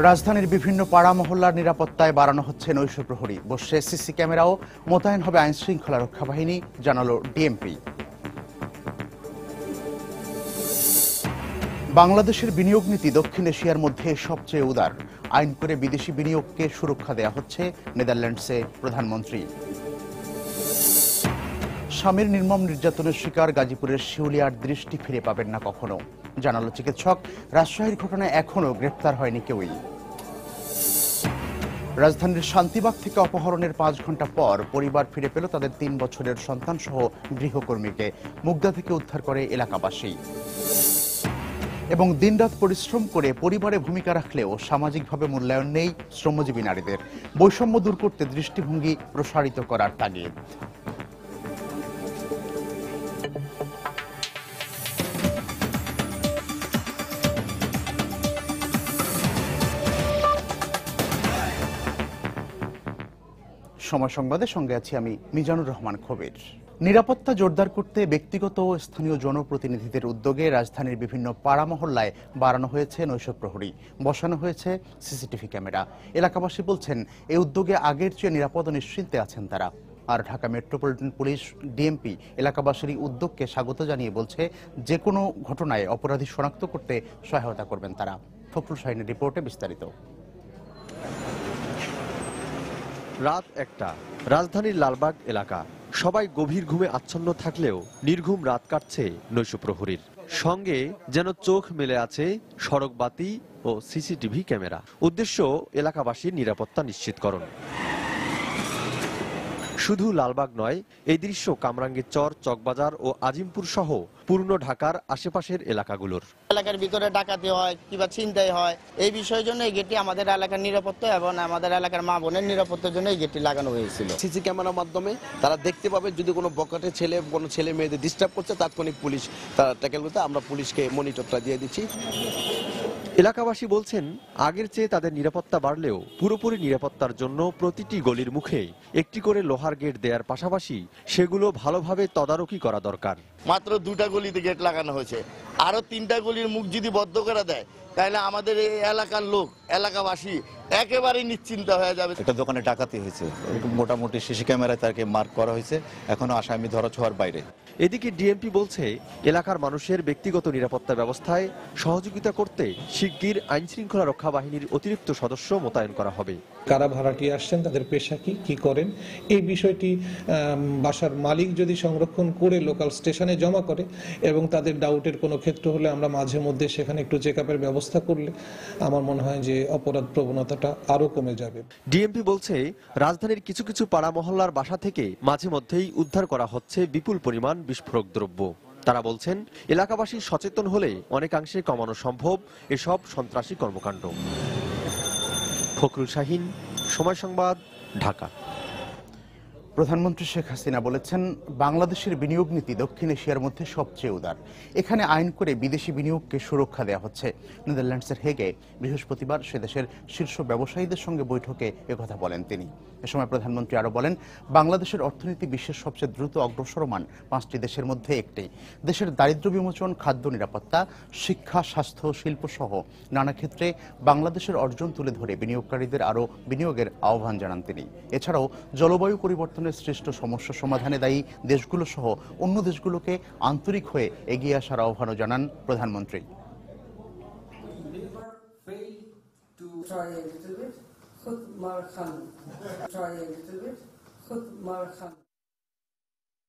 রাজধানীর বিভিন্ন পাড়া মহল্লার নিরাপত্তায় বাড়ানো হচ্ছে নৈশ প্রহরী। বসছে সিসি ক্যামেরাও মোতায়েন হবে আইন শৃঙ্খলা রক্ষা বাহিনী, জানালো ডিএমপি। বাংলাদেশের বিনিয়োগ নীতি দক্ষিণ এশিয়ার মধ্যে সবচেয়ে উদার। আইন করে বিদেশি বিনিয়োগকে সুরক্ষা দেয়া হচ্ছে, নেদারল্যান্ডসে প্রধানমন্ত্রী। স্বামীর নির্মম নির্যাতনের শিকার গাজীপুরের শিউলিয়ার দৃষ্টি ফিরে পাবেন না কখনো, জানালো চিকিৎসক। রাজশাহীর ঘটনায় এখনো গ্রেপ্তার হয়নি কেউই। রাজধানীর শান্তিবাগ থেকে অপহরণের 5 ঘন্টা পর পরিবার ফিরে পেল তাদের 3 বছরের সন্তান সহ গৃহকর্মীকে। মুগদা থেকে উদ্ধার করে এলাকাবাসী। এবং দিনরাত পরিশ্রম করে পরিবারে ভূমিকা রাখলেও সামাজিকভাবে মূল্যায়ন নেই শ্রমজীবী নারীদের। বৈষম্য দূর করতে দৃষ্টিভঙ্গি প্রসারিত করার তাগিদ। সময় সংবাদের সঙ্গে আছি আমি মিজানুর রহমান খবির। নিরাপত্তা জোরদার করতে ব্যক্তিগত ও স্থানীয় জনপ্রতিনিধিদের উদ্যোগে রাজধানীর বিভিন্ন পাড়া মহল্লায় বাড়ানো হয়েছে নৈশ প্রহরী, বসানো হয়েছে সিসিটিভি ক্যামেরা। এলাকাবাসী বলছেন এই উদ্যোগে আগের চেয়ে নিরাপদ ও নিশ্চিন্তে আছেন তারা। আর ঢাকা মেট্রোপলিটন পুলিশ ডিএমপি এলাকাবাসীর উদ্যোগকে স্বাগত জানিয়ে বলছে যে কোনো ঘটনায় অপরাধী শনাক্ত করতে সহায়তা করবেন তারা। ফখরুল শাহিনের রিপোর্টে বিস্তারিত। রাত 1টা, রাজধানীর লালবাগ এলাকা। সবাই গভীর ঘুমে আচ্ছন্ন থাকলেও নির্ঘুম রাত কাটছে নৈশ প্রহরীর। সঙ্গে যেন চোখ মেলে আছে সড়ক বাতি ও সিসিটিভি ক্যামেরা। উদ্দেশ্য এলাকাবাসীর নিরাপত্তা নিশ্চিতকরণ। শুধু লালবাগ নয়, এই দৃশ্য কামরাঙ্গীর চর, চকবাজার ও আজিমপুর সহ পূর্ণ ঢাকার আশেপাশের এলাকাগুলোর। এলাকার ভিতরে ডাকাতি হয় কিংবা ছিনতাই হয়, এই বিষয়ের জন্য এই গেটটি আমাদের এলাকার নিরাপত্তা এবং আমাদের এলাকার মা বোনের নিরাপত্তার জন্য এই গেটটি লাগানো হয়েছিল। সিসি ক্যামেরার মাধ্যমে তারা দেখতে পাবে যদি কোনো বকাটে ছেলে কোনো ছেলে মেয়েদের ডিস্টার্ব করছে, তাৎক্ষণিক পুলিশ তারা ট্যাকেল করতে আমরা পুলিশকে মনিটরটা দিয়ে দিচ্ছি। এলাকাবাসী বলছেন আগের চেয়ে তাদের নিরাপত্তা বাড়লেও পুরোপুরি নিরাপত্তার জন্য প্রতিটি গলির মুখে একটি করে লোহার গেট দেওয়ার পাশাপাশি সেগুলো ভালোভাবে তদারকি করা দরকার। মাত্র 2টা গলিতে গেট লাগানো হয়েছে, আরো 3টা গলির মুখ যদি বদ্ধ করে দেয় তাহলে আমাদের এই এলাকার লোক, এলাকাবাসী একেবারে নিশ্চিন্ত হয়ে যাবে। একটা দোকানে ডাকাতি হয়েছে, মোটামুটি সিসি ক্যামেরায় তাকে মার্ক করা হয়েছে, এখনো আসামি ধরা ছোঁয়ার বাইরে। এদিকে ডিএমপি বলছে এলাকার মানুষের ব্যক্তিগত নিরাপত্তা ব্যবস্থায় সহযোগিতা করতে শিগগির আইন শৃঙ্খলা রক্ষা বাহিনীর অতিরিক্ত সদস্য মোতায়েন করা হবে। কারা ভাড়াটিয়া আসছেন, তাদের পেশা কি করেন, এই বিষয়টি বাসার মালিক যদি সংরক্ষণ করে লোকাল স্টেশনে জমা করে এবং তাদের ডাউটের কোনো ক্ষেত্র হলে আমরা মাঝে মধ্যে সেখানে একটু চেক আপের ব্যবস্থা করলে আমার মনে হয় যে অপরাধ প্রবণতাটা আরো কমে যাবে। ডিএমপি বলছে রাজধানীর কিছু কিছু পাড়া মহল্লার বাসা থেকে মাঝে মধ্যেই উদ্ধার করা হচ্ছে বিপুল পরিমাণ বিস্ফোরক দ্রব্য। তারা বলছেন এলাকাবাসী সচেতন হলে অনেকাংশে কমানো সম্ভব এসব সন্ত্রাসী কর্মকাণ্ড। ফখরুল শাহিন, সময় সংবাদ, ঢাকা। প্রধানমন্ত্রী শেখ হাসিনা বলেছেন বাংলাদেশের বিনিয়োগ নীতি দক্ষিণ এশিয়ার মধ্যে সবচেয়ে উদার। এখানে আইন করে বিদেশি বিনিয়োগকে সুরক্ষা দেওয়া হচ্ছে। নেদারল্যান্ডসের হেগে বৃহস্পতিবার সে দেশের শীর্ষ ব্যবসায়ীদের সঙ্গে বৈঠকে একথা বলেন তিনি। এ সময় প্রধানমন্ত্রী আরও বলেন বাংলাদেশের অর্থনীতি বিশ্বের সবচেয়ে দ্রুত অগ্রসরমান 5টি দেশের মধ্যে একটি। দেশের দারিদ্র্য বিমোচন, খাদ্য নিরাপত্তা, শিক্ষা, স্বাস্থ্য, শিল্প সহ নানা ক্ষেত্রে বাংলাদেশের অর্জন তুলে ধরে বিনিয়োগকারীদের আরও বিনিয়োগের আহ্বান জানান তিনি। এছাড়াও জলবায়ু পরিবর্তনের সৃষ্ট সমস্যা সমাধানে দায়ী দেশগুলো সহ অন্য দেশগুলোকে আন্তরিক হয়ে এগিয়ে আসার আহ্বানও জানান প্রধানমন্ত্রী।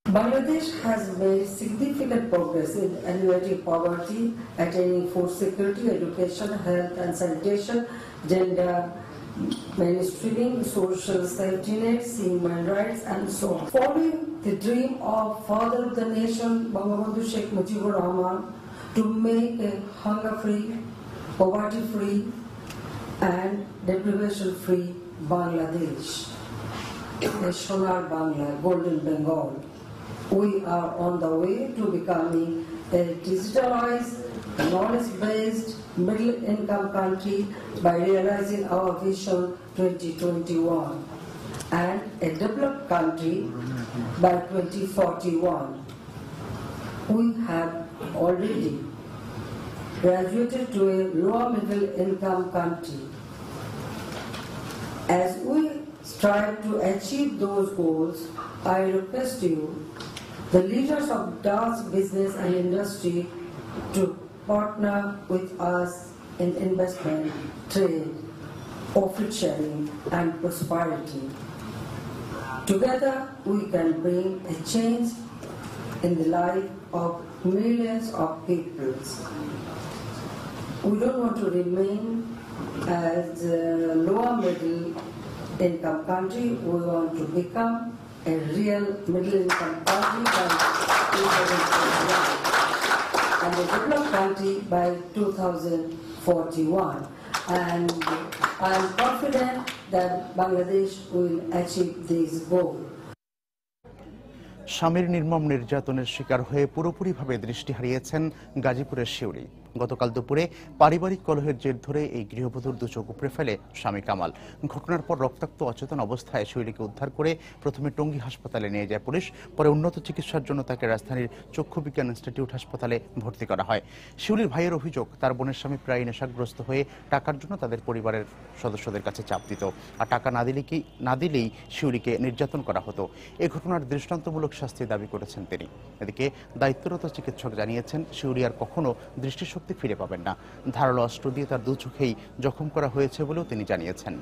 Bangladesh has made significant progress in alleviating poverty, attaining food security, education, health and sanitation, gender mainstreaming, social safety nets, human rights and so on. Following the dream of father of the nation, Bangabandhu Sheikh Mujibur Rahman, to make a hunger-free, poverty-free and deprivation-free Bangladesh, a Sonar Bangla, Golden Bengal. We are on the way to becoming a digitalized, knowledge-based, middle-income country by realizing our vision 2021 and a developed country by 2041. We have already graduated to a lower middle-income country As we strive to achieve those goals, I request you, the leaders of dance business and industry, to partner with us in investment, trade, profit sharing and prosperity. Together we can bring a change in the life of millions of people. We don't want to remain as a lower middle income country. We want to become a real middle income country by 2041 and a developed country by 2041. And I am confident that Bangladesh will achieve this goal. স্বামীর নির্মম নির্যাতনের শিকার হয়ে পুরোপুরিভাবে দৃষ্টি হারিয়েছেন গাজীপুরের শিউরি। গতকাল দুপুরে পারিবারিক কলহের জের ধরে এই গৃহবধূর দু চোখ উপড়ে ফেলে স্বামী কামাল। ঘটনার পর রক্তাক্ত অচেতন অবস্থায় শিউরিকে উদ্ধার করে প্রথমে টঙ্গী হাসপাতালে নিয়ে যায় পুলিশ, পরে উন্নত চিকিৎসার জন্য তাকে রাজধানীর চক্ষু বিজ্ঞান ইনস্টিটিউট হাসপাতালে ভর্তি করা হয়। শিউরির ভাইয়ের অভিযোগ, তার বোনের স্বামী প্রায় নেশাগ্রস্ত হয়ে টাকার জন্য তাদের পরিবারের সদস্যদের কাছে চাপ দিত, আর টাকা না দিলেই শিউরিকে নির্যাতন করা হতো। এই ঘটনার দৃষ্টান্তমূলক শাস্তি দাবি করেছেন তিনি। এদিকে দায়িত্বরত চিকিৎসক জানিয়েছেন শিউরি আর কখনো দৃষ্টিশক্তি ফিরে পাবেন না। ধারালো অস্ত্র দিয়ে তার দু চোখেই জখম করা হয়েছে বলেও তিনি জানিয়েছেন।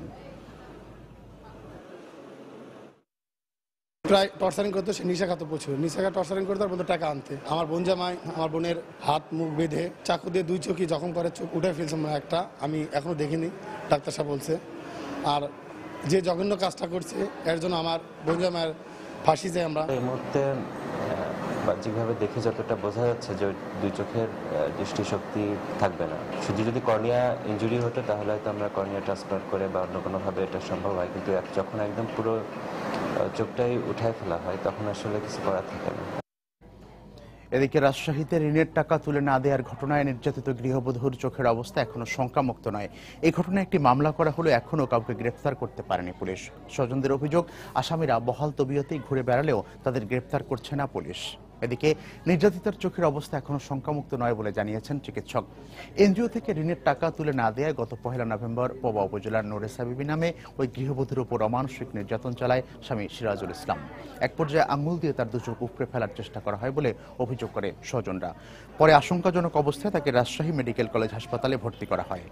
প্রায় টর্চারিং করতো, সে নিশা খাতো প্রচুর, নিশা খা টর্চারিং করতো, তার মধ্যে টাকা আনতে। আমার বোন জামাই আমার বোনের হাত মুখ বেঁধে চাকু দিয়ে দুই চোখই জখম করে, চোখ উঠে ফেলছে একটা, আমি এখনো দেখিনি, ডাক্তার সাহেব বলছে। আর যে জঘন্য কাজটা করছে এর জন্য আমার বোন জামাইয়ের ফাঁসি চাই আমরা। এই মুহূর্তে বাহ্যিকভাবে দেখে যতটা বোঝা যাচ্ছে যে দুই চোখের দৃষ্টিশক্তি থাকবে না। শুধু যদি কর্নিয়া ইনজুরি হতো তাহলে হয়তো আমরা কর্নিয়া ট্রান্সপ্লান্ট করে বা অন্য কোনোভাবে এটা সম্ভব হয়, কিন্তু যখন একদম পুরো চোখটাই উঠায় ফেলা হয় তখন আসলে কিছু করার থাকে না। এদিকে রাজশাহীতে ঋণের টাকা তুলে না দেওয়ার ঘটনায় নির্যাতিত গৃহবধূর চোখের অবস্থা এখনো শঙ্কামুক্ত নয়। এই ঘটনায় একটি মামলা করা হলেও এখনো কাউকে গ্রেফতার করতে পারেনি পুলিশ। স্বজনদের অভিযোগ, আসামিরা বহাল তবিয়তেই ঘুরে বেড়ালেও তাদের গ্রেফতার করছে না পুলিশ। এদিকে নির্যাতিতার চোখের অবস্থা এখনো শঙ্কামুক্ত নয় বলে জানিয়েছেন চিকিৎসক। এনজিও থেকে ঋণের টাকা তুলে না দেওয়ায় গত 1 নভেম্বর পবা উপজেলার নোরেসা বিবি নামে ওই গৃহবধূর উপর অমানসিক নির্যাতন চালায় স্বামী সিরাজুল ইসলাম। এক পর্যায়ে আঙুল দিয়ে তার দু চোখ উপড়ে ফেলার চেষ্টা করা হয় বলে অভিযোগ করে স্বজনরা। পরে আশঙ্কাজনক অবস্থায় তাকে রাজশাহী মেডিকেল কলেজ হাসপাতালে ভর্তি করা হয়।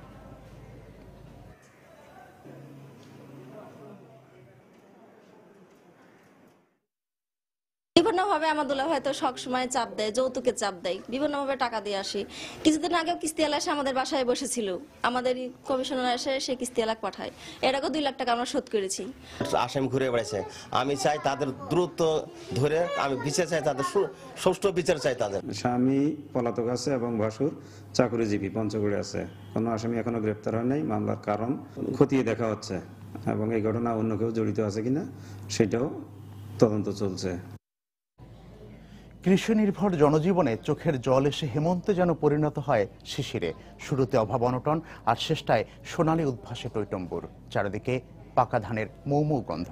বিভিন্নভাবে আমার দুলা হয়তো সবসময় চাপ দেয়, যৌতুকের চাপ দেয়, বিভিন্নভাবে টাকা দিয়ে আসি। কিছুদিন আগেও কিস্তিওয়ালা এসে আমাদের বাসায় বসেছিল, আমাদের কমিশনার এসে সে কিস্তিওয়ালা পাঠায়। এর আগে 2 লাখ টাকা আমরা শোধ করেছি। আসামি ঘুরে বেড়াইছে, আমি চাই তাদের দ্রুত ধরে, আমি বিচার চাই, তাদের সুষ্ঠু বিচার চাই। তাদের স্বামী পলাতক আছে এবং ভাসুর চাকরিজীবী পঞ্চগড়ে আছে। কোনো আসামি এখনো গ্রেপ্তার হয় নাই। মামলার কারণ খতিয়ে দেখা হচ্ছে এবং এই ঘটনা অন্য কেউ জড়িত আছে কিনা সেটাও তদন্ত চলছে। কৃষি নির্ভর জনজীবনে চোখের জল এসে হেমন্তে যেন পরিণত হয় শিশিরে। শুরুতে অভাব অনটন, আর শেষটায় সোনালী উদ্ভাসে টৈটম্বুর। চারিদিকে পাকা ধানের মৌ মৌ গন্ধ।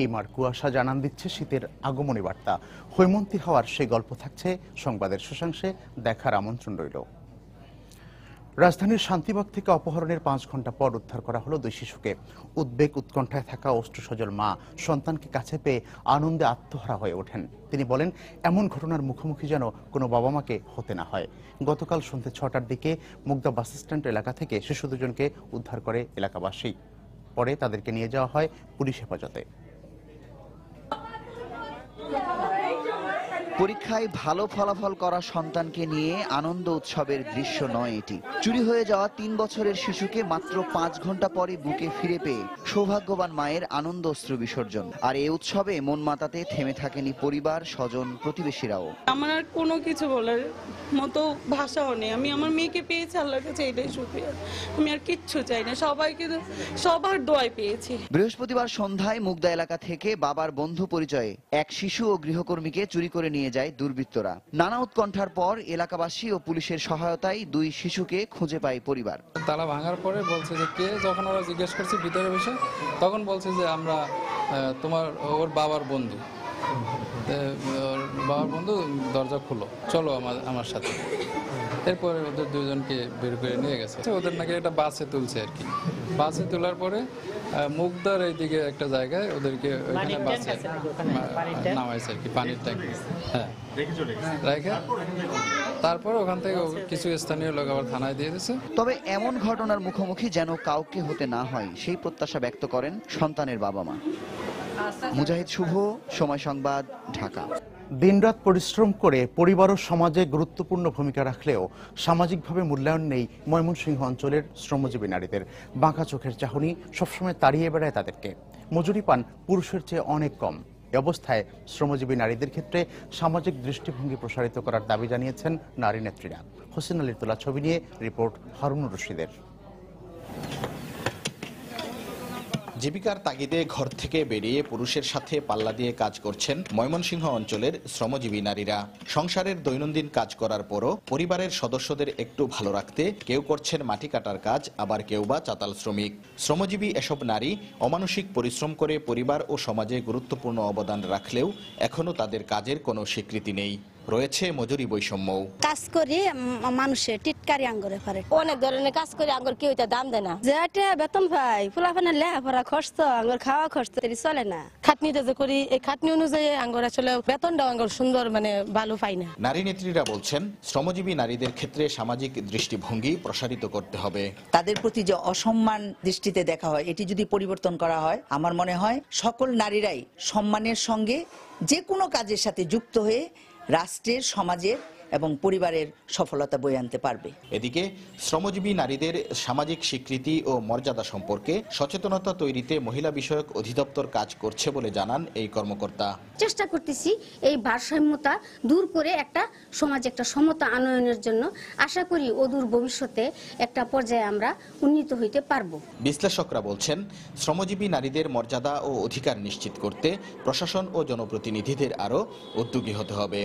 হিমার কুয়াশা জানান দিচ্ছে শীতের আগমনী বার্তা। হৈমন্তী হওয়ার সেই গল্প থাকছে সংবাদের শেষাংশে, দেখার আমন্ত্রণ রইল। রাজধানীর শান্তিবাগ থেকে অপহরণের 5 ঘন্টা পর উদ্ধার করা হলো 2 শিশুকে। উদ্বেগ উৎকণ্ঠায় থাকা অষ্টসজল মা সন্তানকে কাছে পেয়ে আনন্দে আত্মহারা হয়ে ওঠেন। তিনি বলেন, এমন ঘটনার মুখোমুখি যেন কোনো বাবা মাকে হতে না হয়। গতকাল সন্ধ্যে 6টার দিকে মুগদা বাস স্ট্যান্ড এলাকা থেকে শিশু দুজনকে উদ্ধার করে এলাকাবাসী। পরে তাদেরকে নিয়ে যাওয়া হয় পুলিশ হেফাজতে। পরীক্ষায় ভালো ফলাফল করা সন্তানকে নিয়ে আনন্দ উৎসবের দৃশ্য নয় এটি। চুরি হয়ে যাওয়া 3 বছরের শিশুকে মাত্র 5 ঘন্টা পরে বুকে ফিরে পেয়ে সৌভাগ্যবান মায়ের আনন্দ অশ্রু বিসর্জন। আর এই উৎসবে মন মাতাতে থেমে থাকেনি পরিবার, স্বজন, প্রতিবেশীরাও। আমার আর কোনো কিছু বলার মতো ভাষাও নেই। আমি আমার মেয়েকে পেয়েছি, আল্লাহর কাছে এটাই শুকরিয়া। আমি আর কিচ্ছু চাই না, সবাইকে সবার দোয়াই পেয়েছি। বৃহস্পতিবার সন্ধ্যায় মুগদা এলাকা থেকে বাবার বন্ধু পরিচয়ে এক শিশু ও গৃহকর্মীকে চুরি করে নিয়ে নিয়ে যায় দুর্বৃত্তরা। নানা উৎকণ্ঠার পর এলাকাবাসী ও পুলিশের সহায়তায় 2 শিশুকে খুঁজে পায় পরিবার। তালা ভাঙার পরে বলছে যে কে, যখন ওরা জিজ্ঞেস করছে ভিতরে বসে, তখন বলছে যে আমরা ওর বাবার বন্ধু, ওর বাবার বন্ধু, দরজা খুলো, চলো আমার সাথে। এরপরে ওদের 2জনকে বের করে নিয়ে গেছে। ওদের নাকি একটা বাসে তুলছে আর কি। বাসে তোলার পরে মুগদার এইদিকে একটা জায়গায় ওদেরকে ওইখানে বাসে নামাইছে আর কি, পানির ট্যাঙ্ক। হ্যাঁ, রেখে তারপর ওখান থেকে কিছু স্থানীয় লোক আবার থানায় দিয়ে দিয়েছে। তবে এমন ঘটনার মুখোমুখি যেন কাউকে হতে না হয়, সেই প্রত্যাশা ব্যক্ত করেন সন্তানের বাবা মা। মুজাহিদ শুভ, সময় সংবাদ, ঢাকা। দিনরাত পরিশ্রম করে পরিবার ও সমাজে গুরুত্বপূর্ণ ভূমিকা রাখলেও সামাজিকভাবে মূল্যায়ন নেই ময়মনসিংহ অঞ্চলের শ্রমজীবী নারীদের। বাঁকা চোখের চাহনি সবসময় তাড়িয়ে বেড়ায় তাদেরকে। মজুরি পান পুরুষের চেয়ে অনেক কম। এ অবস্থায় শ্রমজীবী নারীদের ক্ষেত্রে সামাজিক দৃষ্টিভঙ্গি প্রসারিত করার দাবি জানিয়েছেন নারী নেত্রীরা। হোসেন আলীর তোলা ছবি নিয়ে রিপোর্ট হারুনুর রশিদের। জীবিকার তাগিদে ঘর থেকে বেরিয়ে পুরুষের সাথে পাল্লা দিয়ে কাজ করছেন ময়মনসিংহ অঞ্চলের শ্রমজীবী নারীরা। সংসারের দৈনন্দিন কাজ করার পরও পরিবারের সদস্যদের একটু ভালো রাখতে কেউ করছেন মাটি কাটার কাজ, আবার কেউ বা চাতাল শ্রমিক। শ্রমজীবী এসব নারী অমানসিক পরিশ্রম করে পরিবার ও সমাজে গুরুত্বপূর্ণ অবদান রাখলেও এখনো তাদের কাজের কোনো স্বীকৃতি নেই। রয়েছে মজুরি বৈষম্য। কাজ করি মানুষের টিটকারি আঙ্গুরে পারে, অনেক ধরনের কাজ করি, আঙ্গুর কেউ দাম দেয় না। যেটা বেতন পাই ফুলাফানের লেখাপড়া খরচ, আঙ্গুর খাওয়া খরচ চলে না। খাটনিতে যে করি, এই খাটনি অনুযায়ী আঙ্গুর আসলে বেতনটা আঙ্গুর সুন্দর ভালো পাই না। নারী নেত্রীরা বলছেন, শ্রমজীবী নারীদের ক্ষেত্রে সামাজিক দৃষ্টিভঙ্গি প্রসারিত করতে হবে। তাদের প্রতি যে অসম্মান দৃষ্টিতে দেখা হয়, এটি যদি পরিবর্তন করা হয়, আমার মনে হয় সকল নারীরাই সম্মানের সঙ্গে যে কোনো কাজের সাথে যুক্ত হয়ে রাষ্ট্রের, সমাজের এবং পরিবারের সফলতা বয়ে আনতে পারবে। এদিকে শ্রমজীবী নারীদের সামাজিক স্বীকৃতি ও মর্যাদা সম্পর্কে সচেতনতা তৈরিতে মহিলা বিষয়ক অধিদপ্তর কাজ করছে বলে জানান এই কর্মকর্তা। চেষ্টা করতেছি এই ভারসাম্যতা দূর করে একটা সমাজে একটা সমতা আনয়নের জন্য। আশা করি অদূর ভবিষ্যতে একটা পর্যায়ে আমরা উন্নীত হইতে পারবো। বিশ্লেষকরা বলছেন, শ্রমজীবী নারীদের মর্যাদা ও অধিকার নিশ্চিত করতে প্রশাসন ও জনপ্রতিনিধিদের আরও উদ্যোগী হতে হবে।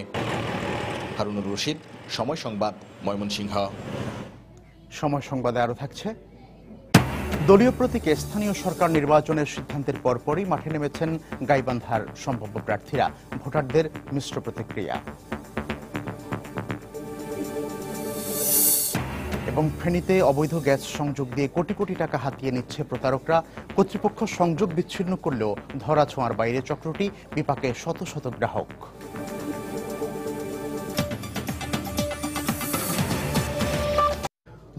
হারুনুর রশিদ, সময় সংবাদ, ময়মনসিংহ। সময় সংবাদে আরো থাকছে, দলীয় প্রতীকে স্থানীয় সরকার নির্বাচনের সিদ্ধান্তের পরপরই মাঠে নেমেছেন গাইবান্ধার সম্ভাব্য প্রার্থীরা। ভোটারদের মিশ্র প্রতিক্রিয়া। এবং ফেনীতে অবৈধ গ্যাস সংযোগ দিয়ে কোটি কোটি টাকা হাতিয়ে নিচ্ছে প্রতারকরা। কর্তৃপক্ষ সংযোগ বিচ্ছিন্ন করলেও ধরাছোঁয়ার বাইরে চক্রটি, বিপাকে শত শত গ্রাহক।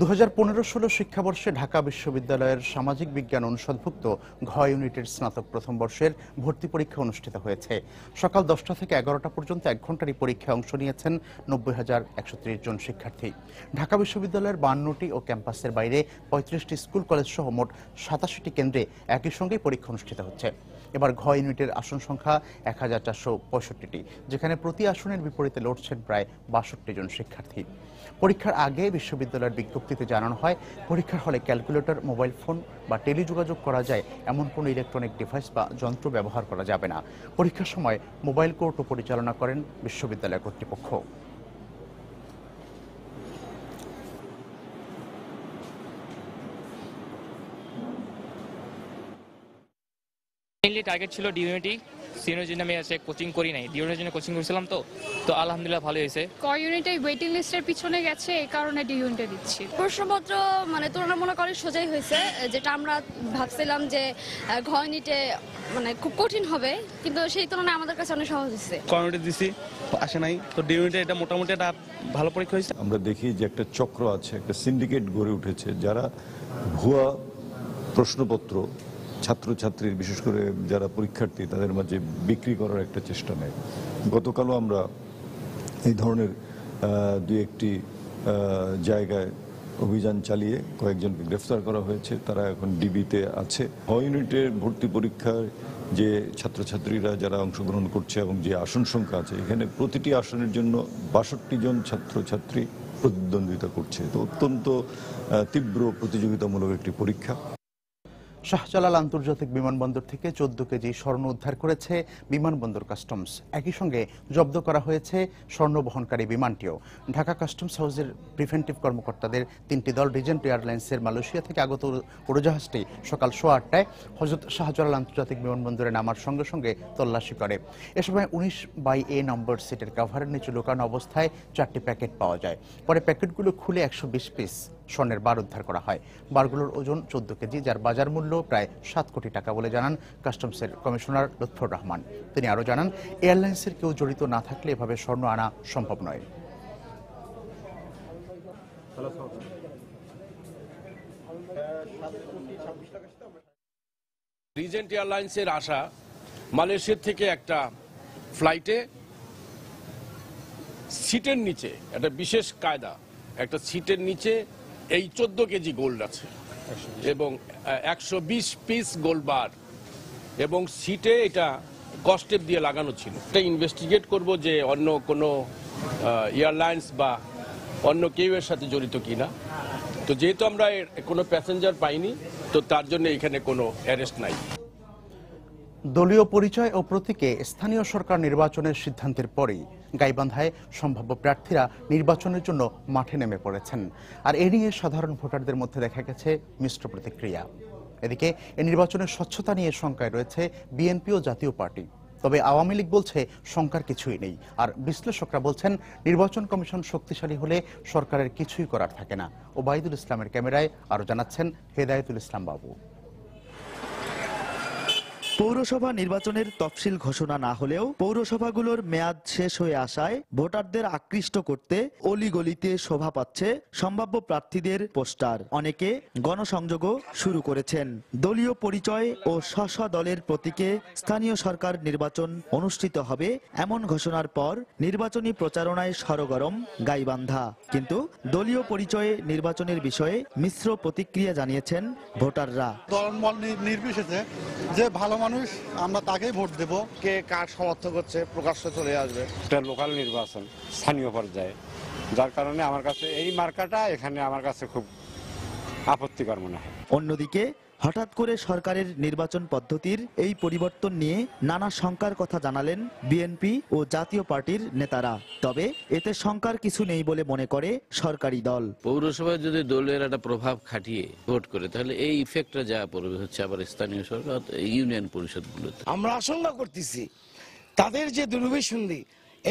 2015-16 শিক্ষাবর্ষে ঢাকা বিশ্ববিদ্যালয়ের সামাজিক বিজ্ঞান অনুষদভুক্ত ঘ ইউনিটের স্নাতক প্রথম বর্ষের ভর্তি পরীক্ষা অনুষ্ঠিত হয়েছে। সকাল 10টা থেকে 11টা পর্যন্ত 1 ঘন্টার এই পরীক্ষায় অংশ নিয়েছেন 90,130 জন শিক্ষার্থী। ঢাকা বিশ্ববিদ্যালয়ের 52টি ও ক্যাম্পাসের বাইরে 35টি স্কুল কলেজ সহ মোট 87টি কেন্দ্রে একই সঙ্গে পরীক্ষা অনুষ্ঠিত হচ্ছে। এবার ঘ ইউনিটের আসন সংখ্যা 1465টি, যেখানে প্রতি আসনের বিপরীতে লড়ছেন প্রায় 62 জন শিক্ষার্থী। পরীক্ষার আগে বিশ্ববিদ্যালয়ের বিজ্ঞপ্তিতে জানানো হয়, পরীক্ষার হলে ক্যালকুলেটর, মোবাইল ফোন বা টেলিযোগাযোগ করা যায় এমন কোনো ইলেকট্রনিক ডিভাইস বা যন্ত্র ব্যবহার করা যাবে না। পরীক্ষার সময় মোবাইল কোর্টও পরিচালনা করেন বিশ্ববিদ্যালয় কর্তৃপক্ষ। মেইনলি টার্গেট ছিল ডি ইউনিটি। সিনিয়র জন্য আমি কোচিং করি নাই, ডি ইউনিটের জন্য কোচিং করেছিলাম, তো আলহামদুলিল্লাহ ভালো হয়েছে। ক ইউনিটে ওয়েটিং লিস্টের পিছনে গেছে, এই কারণে ডি ইউনিটে দিচ্ছি। প্রশ্নপত্র তুলনামূলক অনেক সোজাই হয়েছে, যেটা আমরা ভাবছিলাম যে ঘ ইউনিটে খুব কঠিন হবে, কিন্তু সেই তুলনায় আমাদের কাছে অনেক সহজ হয়েছে। ক ইউনিটে দিছি, আসে নাই, তো ডি ইউনিটে এটা মোটামুটি একটা ভালো পরীক্ষা হয়েছে। আমরা দেখি যে একটা চক্র আছে, একটা সিন্ডিকেট গড়ে উঠেছে, যারা ভুয়া প্রশ্নপত্র ছাত্রছাত্রীর, বিশেষ করে যারা পরীক্ষার্থী, তাদের মাঝে বিক্রি করার একটা চেষ্টা নেয়। গতকালও আমরা এই ধরনের দুই একটি জায়গায় অভিযান চালিয়ে কয়েকজনকে গ্রেফতার করা হয়েছে। তারা এখন ডিবিতে আছে। হ ইউনিটের ভর্তি পরীক্ষায় যে ছাত্রছাত্রীরা যারা অংশগ্রহণ করছে এবং যে আসন সংখ্যা আছে, এখানে প্রতিটি আসনের জন্য 62 জন ছাত্রছাত্রী প্রতিদ্বন্দ্বিতা করছে। তো অত্যন্ত তীব্র প্রতিযোগিতামূলক একটি পরীক্ষা। শাহজালাল আন্তর্জাতিক বিমানবন্দর থেকে 14 কেজি স্বর্ণ উদ্ধার করেছে বিমানবন্দর কাস্টমস। একই সঙ্গে জব্দ করা হয়েছে স্বর্ণ বহনকারী বিমানটিও। ঢাকা কাস্টমস হাউসের প্রিভেন্টিভ কর্মকর্তাদের 3টি দল রিজেন্ট এয়ারলাইন্সের মালয়েশিয়া থেকে আগত উড়োজাহাজটি সকাল 8:30টায় হযরত শাহজালাল আন্তর্জাতিক বিমানবন্দরে নামার সঙ্গে সঙ্গে তল্লাশি করে। এ সময় 19/A নম্বর সিটের কাভারের নিচে লুকানো অবস্থায় 4টি প্যাকেট পাওয়া যায়। পরে প্যাকেটগুলো খুলে 120 পিস স্বর্ণের বার উদ্ধার করা হয়। বারগুলোর ওজন 14 কেজি, যার বাজার মূল্য প্রায় 7 কোটি টাকা বলে জানান কাস্টমসের কমিশনার লুৎফর রহমান। তিনি আরও জানান, এয়ারলাইন্সের কেউ জড়িত না থাকলে এভাবে স্বর্ণ আনা সম্ভব নয়। রিজেন্ট এয়ারলাইন্সের আসা মালয়েশিয়া থেকে একটা ফ্লাইটে সিটের নিচে একটা বিশেষ কায়দা, একটা সিটের নিচে এই 14 কেজি গোল্ড আছে এবং 120 পিস গোল্ড বার এবং সিটে এটা গসটেপ দিয়ে লাগানো ছিল। এটা ইনভেস্টিগেট করব যে অন্য কোনো এয়ারলাইন্স বা অন্য কেউ এর সাথে জড়িত কিনা। তো যেহেতু আমরা কোনো প্যাসেঞ্জার পাইনি, তো তার জন্য এখানে কোনো অ্যারেস্ট নাই। দলীয় পরিচয় ও প্রতীকে স্থানীয় সরকার নির্বাচনের সিদ্ধান্তের পরেই গাইবান্ধায় সম্ভাব্য প্রার্থীরা নির্বাচনের জন্য মাঠে নেমে পড়েছেন। আর এ নিয়ে সাধারণ ভোটারদের মধ্যে দেখা গেছে মিশ্র প্রতিক্রিয়া। এদিকে এই নির্বাচনের স্বচ্ছতা নিয়ে শঙ্কায় রয়েছে বিএনপি ও জাতীয় পার্টি। তবে আওয়ামী লীগ বলছে শঙ্কার কিছুই নেই। আর বিশ্লেষকরা বলছেন, নির্বাচন কমিশন শক্তিশালী হলে সরকারের কিছুই করার থাকে না। ওবায়দুল ইসলামের ক্যামেরায় আরও জানাচ্ছেন হেদায়েতুল ইসলাম বাবু। পৌরসভা নির্বাচনের তফসিল ঘোষণা না হলেও পৌরসভাগুলোর মেয়াদ শেষ হয়ে আসায় ভোটারদের আকৃষ্ট করতে অলিগলিতে শোভা পাচ্ছে সম্ভাব্য প্রার্থীদের পোস্টার। অনেকে গণসংযোগও শুরু করেছেন। দলীয় পরিচয় ও স্ব দলের প্রতীকে স্থানীয় সরকার নির্বাচন অনুষ্ঠিত হবে এমন ঘোষণার পর নির্বাচনী প্রচারণায় সরগরম গাইবান্ধা। কিন্তু দলীয় পরিচয়ে নির্বাচনের বিষয়ে মিশ্র প্রতিক্রিয়া জানিয়েছেন ভোটাররা। দলমত নির্বিশেষে যে ভালো মানুষ আমরা তাকেই ভোট দেব। কে কার সমর্থন করছে প্রকাশ্য চলে আসবে। এটা লোকাল নির্বাচন, স্থানীয় পর্যায়ে, যার কারণে আমার কাছে এই মার্কাটা এখানে আমার কাছে খুব আপত্তিকর মনে হয়। অন্যদিকে হঠাৎ করে সরকারের নির্বাচন পদ্ধতির এই পরিবর্তন নিয়ে নানা শঙ্কার কথা জানালেন বিএনপি ও জাতীয় পার্টির নেতারা। তবে এতে শঙ্কার কিছু নেই বলে মনে করে সরকারি দল। পৌরসভায় যদি দলের একটা প্রভাব খাটিয়ে ভোট করে, তাহলে এই ইফেক্টটা যা পড়বে হচ্ছে আবার স্থানীয় সরকার ইউনিয়ন পরিষদগুলোতে। আমরা আশঙ্কা করতেছি তাদের যে দুর্বিসন্ধি,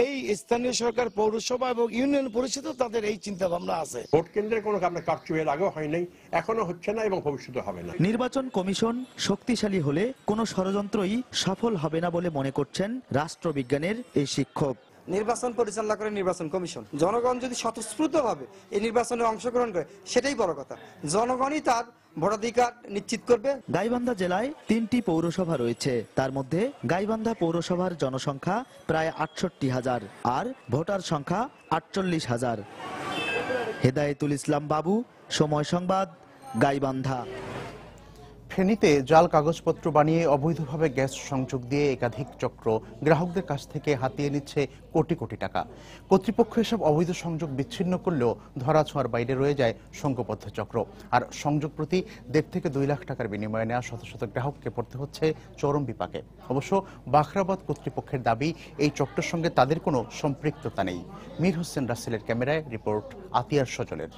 এই স্থানীয় সরকার পৌরসভা এবং ইউনিয়ন পরিষদও তাদের এই চিন্তা ভাবনা আছে। ভোট কেন্দ্রের কোনো কারণে কারচুপি এর আগেও হয় নাই, এখনো হচ্ছে না এবং ভবিষ্যতে হবে না। নির্বাচন কমিশন শক্তিশালী হলে কোনো ষড়যন্ত্রই সফল হবে না বলে মনে করছেন রাষ্ট্রবিজ্ঞানের এই শিক্ষক। নির্বাচন পরিচালনা করে নির্বাচন কমিশন। জনগণ যদি স্বতঃস্ফূর্তভাবে এই নির্বাচনে অংশগ্রহণ করে, সেটাই বড় কথা। জনগণই তার ভোটাধিকার নিশ্চিত করবে। গাইবান্ধা জেলায় 3টি পৌরসভা রয়েছে। তার মধ্যে গাইবান্ধা পৌরসভার জনসংখ্যা প্রায় 68,000 আর ভোটার সংখ্যা 48,000। হেদায়েতুল ইসলাম বাবু, সময় সংবাদ, গাইবান্ধা। ফেনীতে জাল কাগজপত্র বানিয়ে অবৈধভাবে গ্যাস সংযোগ দিয়ে একাধিক চক্র গ্রাহকদের কাছ থেকে হাতিয়ে নিচ্ছে কোটি কোটি টাকা। কর্তৃপক্ষ এসব অবৈধ সংযোগ বিচ্ছিন্ন করলেও ধরাছোঁয়ার বাইরে রয়ে যায় সংঘবদ্ধ চক্র। আর সংযোগ প্রতি 1.5 থেকে 2 লাখ টাকার বিনিময়ে নেওয়া শত শত গ্রাহককে পড়তে হচ্ছে চরম বিপাকে। অবশ্য বাখরাবাদ কর্তৃপক্ষের দাবি, এই চক্রের সঙ্গে তাদের কোনো সম্পৃক্ততা নেই। মীর হোসেন রাসেলের ক্যামেরায় রিপোর্ট আতিয়ার সজলের।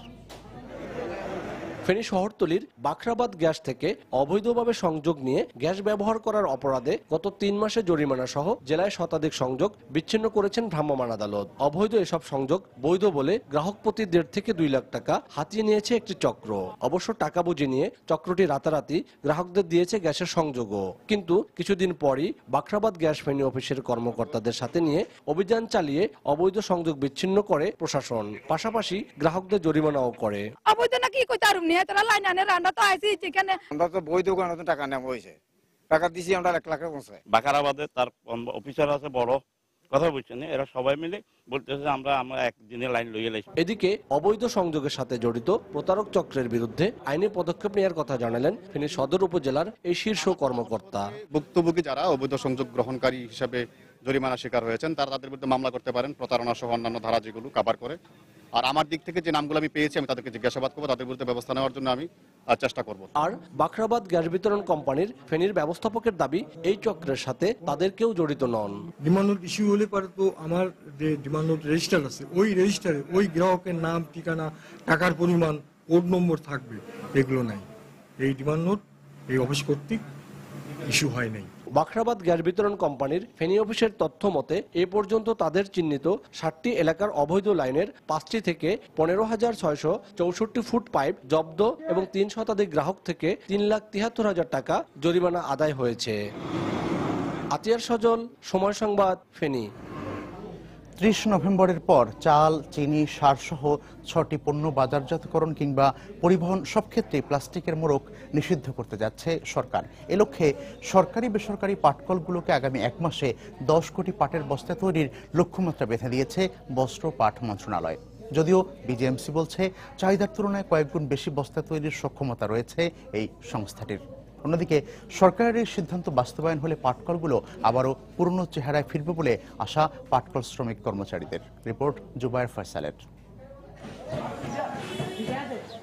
ফেনী শহরতলির বাখরাবাদ গ্যাস থেকে অবৈধভাবে সংযোগ নিয়ে গ্যাস ব্যবহার করার অপরাধে গত 3 মাসে জরিমানা সহ জেলায় শতাধিক সংযোগ বিচ্ছিন্ন করেছেন ভ্রাম্যমাণ আদালত। অবৈধ এসব সংযোগ বৈধ বলে গ্রাহক প্রতি 1.5 থেকে 2 লাখ টাকা হাতিয়ে নিয়েছে একটি চক্র। অবশ্য টাকা বুঝে নিয়ে চক্রটি রাতারাতি গ্রাহকদের দিয়েছে গ্যাসের সংযোগও। কিন্তু কিছুদিন পরই বাখরাবাদ গ্যাস ফেনী অফিসের কর্মকর্তাদের সাথে নিয়ে অভিযান চালিয়ে অবৈধ সংযোগ বিচ্ছিন্ন করে প্রশাসন, পাশাপাশি গ্রাহকদের জরিমানাও করে। অবৈধ নাকি কইতার আমরা তো বৈধ কারণে টাকা নেওয়া হয়েছে, টাকা দিছি আমরা 1 লাখে পৌঁছায়। বাকারাবাদে তার অফিসার আছে বড়, কথা বলছেন, এরা সবাই মিলে বলতেছে আমরা একদিনের লাইন লইয়ে লাইছি। এদিকে অবৈধ সংযোগের সাথে জড়িত প্রতারক চক্রের বিরুদ্ধে আইনি পদক্ষেপ নেওয়ার কথা জানালেন ফেনী সদর উপজেলার এই শীর্ষ কর্মকর্তা। ভুক্তভোগী যারা অবৈধ সংযোগ গ্রহণকারী হিসেবে জরিমানা শিকার হয়েছেন, তারা তাদের বিরুদ্ধে মামলা করতে পারেন, প্রতারণা সহ অন্যান্য ধারা যেগুলো কভার করে। আর আমার দিক থেকে যে নামগুলো আমি পেয়েছি আমি তাদেরকে জিজ্ঞাসাবাদ করবো, তাদের বিরুদ্ধে ব্যবস্থা নেওয়ার জন্য আমি চেষ্টা করব। আর বাখরাবাদ গ্যাস বিতরণ কোম্পানির ফেনীর ব্যবস্থাপকের দাবি এই চক্রের সাথে তাদের কেউ জড়িত নন। ডিমান্ড নোট ইস্যু হলে পরে তো আমার যে ডিমান্ড নোট রেজিস্টার আছে ওই রেজিস্টারে ওই গ্রাহকের নাম, ঠিকানা, টাকার পরিমাণ, কোড নম্বর থাকবে, এগুলো নাই। এই ডিমান্ড নোট এই অফিস কর্তৃক ইস্যু হয় নাই। বাখরাবাদ গ্যাস বিতরণ কোম্পানির ফেনী অফিসের তথ্য মতে এ পর্যন্ত তাদের চিহ্নিত 60টি এলাকার অবৈধ লাইনের 5টি থেকে 15,664 ফুট পাইপ জব্দ এবং 3 শতাধিক গ্রাহক থেকে 3,73,000 টাকা জরিমানা আদায় হয়েছে। আতিয়ার সজল, সময় সংবাদ, ফেনী। 30 নভেম্বরের পর চাল, চিনি, সারসহ 6টি পণ্য বাজারজাতকরণ কিংবা পরিবহন সব ক্ষেত্রে প্লাস্টিকের মোড়ক নিষিদ্ধ করতে যাচ্ছে সরকার। এ লক্ষ্যে সরকারি বেসরকারি পাটকলগুলোকে আগামী 1 মাসে 10 কোটি পাটের বস্তা তৈরির লক্ষ্যমাত্রা বেঁধে দিয়েছে বস্ত্র পাট মন্ত্রণালয়। যদিও বিজেএমসি বলছে চাহিদার তুলনায় কয়েক গুণ বেশি বস্তা তৈরির সক্ষমতা রয়েছে এই সংস্থাটির। অন্যদিকে সরকারের এই সিদ্ধান্ত বাস্তবায়ন হলে পাটকলগুলো আবারও পুরনো চেহারায় ফিরবে বলে আশা পাটকল শ্রমিক কর্মচারীদের। রিপোর্ট জুবায়ের ফয়সালের।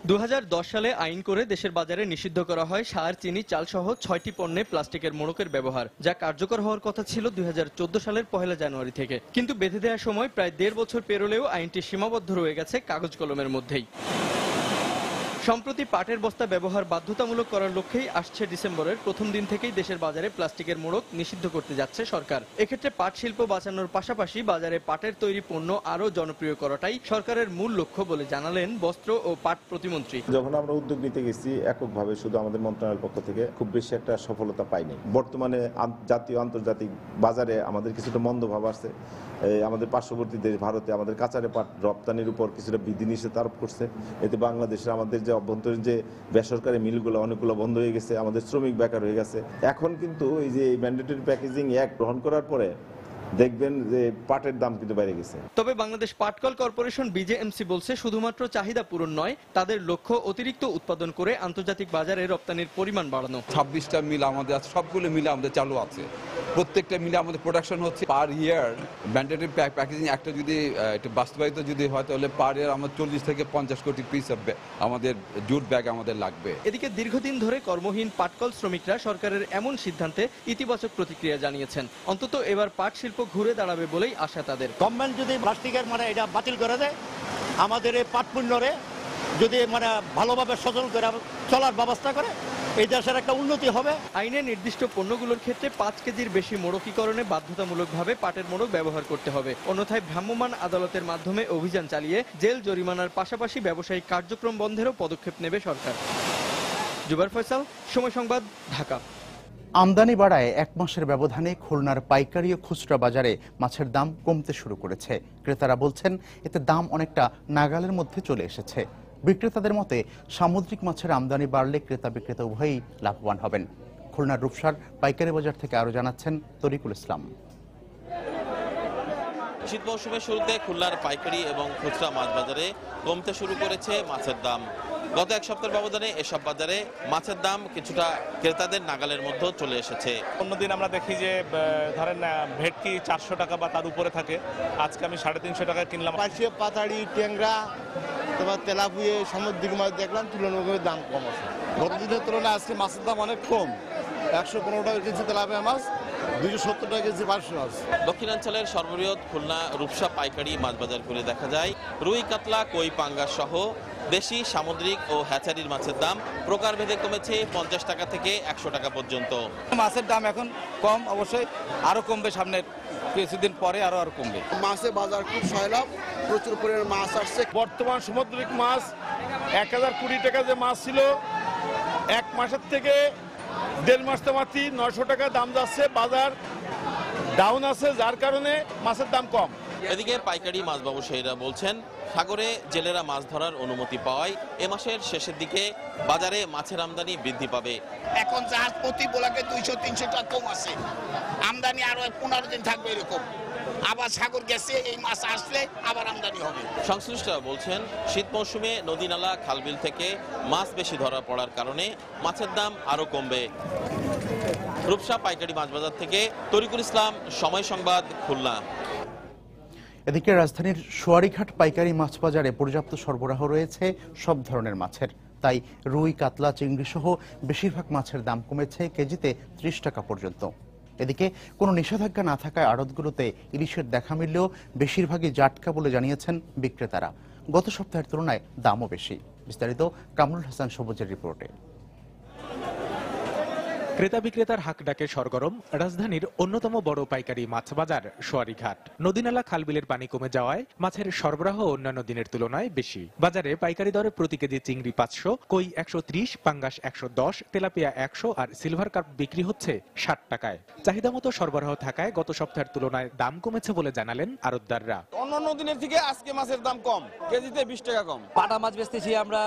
2010 সালে আইন করে দেশের বাজারে নিষিদ্ধ করা হয় সার, চিনি, চাল সহ 6টি পণ্যে প্লাস্টিকের মোড়কের ব্যবহার, যা কার্যকর হওয়ার কথা ছিল 2014 সালের 1 জানুয়ারি থেকে। কিন্তু বেঁধে দেওয়ার সময় প্রায় 1.5 বছর পেরোলেও আইনটি সীমাবদ্ধ রয়ে গেছে কাগজ কলমের মধ্যেই। সম্প্রতি পাটের বস্তা ব্যবহার বাধ্যতামূলক করার লক্ষ্যেই আসছে ডিসেম্বরের প্রথম দিন থেকেই দেশের বাজারে প্লাস্টিকের মোড়ক নিষিদ্ধ করতে যাচ্ছে সরকার। এক্ষেত্রে পাট শিল্প বাঁচানোর পাশাপাশি বাজারে পাটের তৈরি পণ্য আরও জনপ্রিয় করাটাই সরকারের মূল লক্ষ্য বলে জানালেন বস্ত্র ও পাট প্রতিমন্ত্রী। যখন আমরা উদ্যোগ নিতে গেছি এককভাবে শুধু আমাদের মন্ত্রণালয়ের পক্ষ থেকে খুব বেশি একটা সফলতা পাইনি। বর্তমানে জাতীয় আন্তর্জাতিক বাজারে আমাদের কিছুটা মন্দভাব আসছে। আমাদের পার্শ্ববর্তী দেশ ভারতে আমাদের কাঁচারে পাট রপ্তানির উপর কিছুটা বিধিনিষেধ আরোপ করছে। এতে বাংলাদেশের আমাদের যে অভ্যন্তরীণ যে বেসরকারি মিলগুলো অনেকগুলো বন্ধ হয়ে গেছে, আমাদের শ্রমিক বেকার হয়ে গেছে। এখন কিন্তু এই যে ম্যান্ডেটরি প্যাকেজিং অ্যাক্ট গ্রহণ করার পরে দেখবেন যে পাটের দাম কিন্তু বেড়ে গেছে। তবে বাংলাদেশ পাটকল কর্পোরেশন বিজেএমসি বলছে শুধুমাত্র চাহিদা পূরণ নয়, তাদের লক্ষ্য অতিরিক্ত উৎপাদন করে আন্তর্জাতিক বাজারে রপ্তানির পরিমাণ বাড়ানো। 26টা মিল আমাদের আছে, সবগুলো মিলে আমাদের চালু আছে। প্রত্যেকটা মিলে আমাদের প্রোডাকশন হচ্ছে পার ইয়ার ম্যান্ডেটরি প্যাকেজিং একটা যদি এটা বাস্তবায়িত যদি হয় তাহলে পার ইয়ার আমাদের 40 থেকে 50 কোটি পিস আমাদের জুট ব্যাগ আমাদের লাগবে। এদিকে দীর্ঘদিন ধরে কর্মহীন পাটকল শ্রমিকরা সরকারের এমন সিদ্ধান্তে ইতিবাচক প্রতিক্রিয়া জানিয়েছেন। অন্তত এবার পাট শিল্প ঘুরে দাঁড়াবে বলেই আশা তাদের। গভর্নমেন্ট যদি প্লাস্টিকের এটা বাতিল করে দেয়, আমাদের এই পাট পণ্যরে যদি ভালোভাবে সচল করে চলার ব্যবস্থা করে, এই দেশের একটা উন্নতি হবে। আইনে নির্দিষ্ট পণ্যগুলোর ক্ষেত্রে 5 কেজির বেশি মোড়কীকরণে বাধ্যতামূলকভাবে পাটের মোড়ক ব্যবহার করতে হবে। অন্যথায় ভ্রাম্যমাণ আদালতের মাধ্যমে অভিযান চালিয়ে জেল জরিমানার পাশাপাশি ব্যবসায়িক কার্যক্রম বন্ধেরও পদক্ষেপ নেবে সরকার। জুবায়ের ফয়সাল, সময় সংবাদ, ঢাকা। আমদানি বাড়ায় 1 মাসের ব্যবধানে খুলনার পাইকারি ও খুচরা বাজারে মাছের দাম কমতে শুরু করেছে। ক্রেতারা বলছেন এতে দাম অনেকটা নাগালের মধ্যে চলে এসেছে। বিক্রেতাদের মতে সামুদ্রিক মাছের আমদানি বাড়লে ক্রেতা বিক্রেতা উভয়ই লাভবান হবেন। খুলনার রূপসার পাইকারি বাজার থেকে আরো জানাচ্ছেন তরিকুল ইসলাম। শীত মৌসুমের শুরুতে খুলনার পাইকারি এবং খুচরা মাছ বাজারে কমতে শুরু করেছে মাছের দাম। গত 1 সপ্তাহের ব্যবধানে এসব বাজারে মাছের দাম কিছুটা ক্রেতাদের নাগালের মধ্যে চলে এসেছে। অন্যদিন আমরা দেখি যে ধরেন ভেটকি 400 টাকা বা তার উপরে থাকে, আজকে আমি 350 টাকা কিনলাম। পার্শে, পাতাড়ি, ট্যাংরা, তারপর তেলাপুয়ে, সামুদ্রিক মাছ দেখলাম তুলনামূলক দাম কম আছে। গত দিনের তুলনায় আজকে মাছের দাম অনেক কম। 115 টাকা কেজি তেলাপিয়া মাছ, 270 টাকা কেজি পার্শে মাছ। দক্ষিণাঞ্চলের সর্ববৃহৎ খুলনা রূপসা পাইকারি মাছ বাজার করে দেখা যায় রুই, কাতলা, কই, পাঙ্গাস সহ দেশি, সামুদ্রিক ও হ্যাচারির মাছের দাম প্রকারভেদে কমেছে 50 টাকা থেকে 100 টাকা পর্যন্ত। মাছের দাম এখন কম, অবশ্যই আরো কমবে, সামনের কিছুদিন পরে আরো কমবে। মাছের বাজার খুব সয়লাভ, প্রচুর পরিমাণে মাছ আসছে। বর্তমান সামুদ্রিক মাছ 1020 টাকা যে মাছ ছিল 1 মাসের থেকে 1.5 মাস মাত্র 900 টাকা দাম যাচ্ছে। বাজার ডাউন আছে, যার কারণে মাছের দাম কম। এদিকে পাইকারি মাছ ব্যবসায়ীরা বলছেন সাগরে জেলেরা মাছ ধরার অনুমতি পাওয়ায় এ মাসের শেষের দিকে বাজারে মাছের আমদানি বৃদ্ধি পাবে। এখন জাহাজ প্রতি বোলাকে 200-300 টাকা কম আছে, আমদানি আরো 15 দিন থাকবে এরকম। আবার সাগর গেছে, এই মাছ আসলে আবার আমদানি হবে। সংশ্লিষ্টরা বলছেন শীত মৌসুমে নদী নালা খালবিল থেকে মাছ বেশি ধরা পড়ার কারণে মাছের দাম আরো কমবে। রূপসা পাইকারি মাছ বাজার থেকে তরিকুল ইসলাম, সময় সংবাদ, খুলনা। এদিকে রাজধানীর সোয়ারীঘাট পাইকারি মাছ বাজারে পর্যাপ্ত সরবরাহ রয়েছে সব ধরনের মাছের, তাই রুই, কাতলা, চিংড়ি সহ বেশিরভাগ মাছের দাম কমেছে কেজিতে ৩০ টাকা পর্যন্ত। এদিকে কোনো নিষেধাজ্ঞা না থাকায় আড়তগুলোতে ইলিশের দেখা মিললেও বেশিরভাগই জাটকা বলে জানিয়েছেন বিক্রেতারা। গত সপ্তাহের তুলনায় দামও বেশি। বিস্তারিত কামরুল হাসান সবুজের রিপোর্টে। ক্রেতা বিক্রেতার হাকডাকে সরগরম রাজধানীর অন্যতম বড় পাইকারি মাছ বাজার সোয়ারীঘাট। নদীনালা খালবিলের পানি কমে যাওয়ায় মাছের সরবরাহ অন্যান্য দিনের তুলনায় বেশি। বাজারে পাইকারি দরে প্রতি কেজি চিংড়ি 500, কই 130, পাঙ্গাস 110, তেলাপিয়া 100 আর সিলভার কার্প বিক্রি হচ্ছে 60 টাকায়। চাহিদা মতো সরবরাহ থাকায় গত সপ্তাহের তুলনায় দাম কমেছে বলে জানালেন আড়তদাররা। অন্যান্য দিনের থেকে আজকে মাছের দাম কম, কেজিতে 20 টাকা কম। পাটা মাছ বেচতেছি আমরা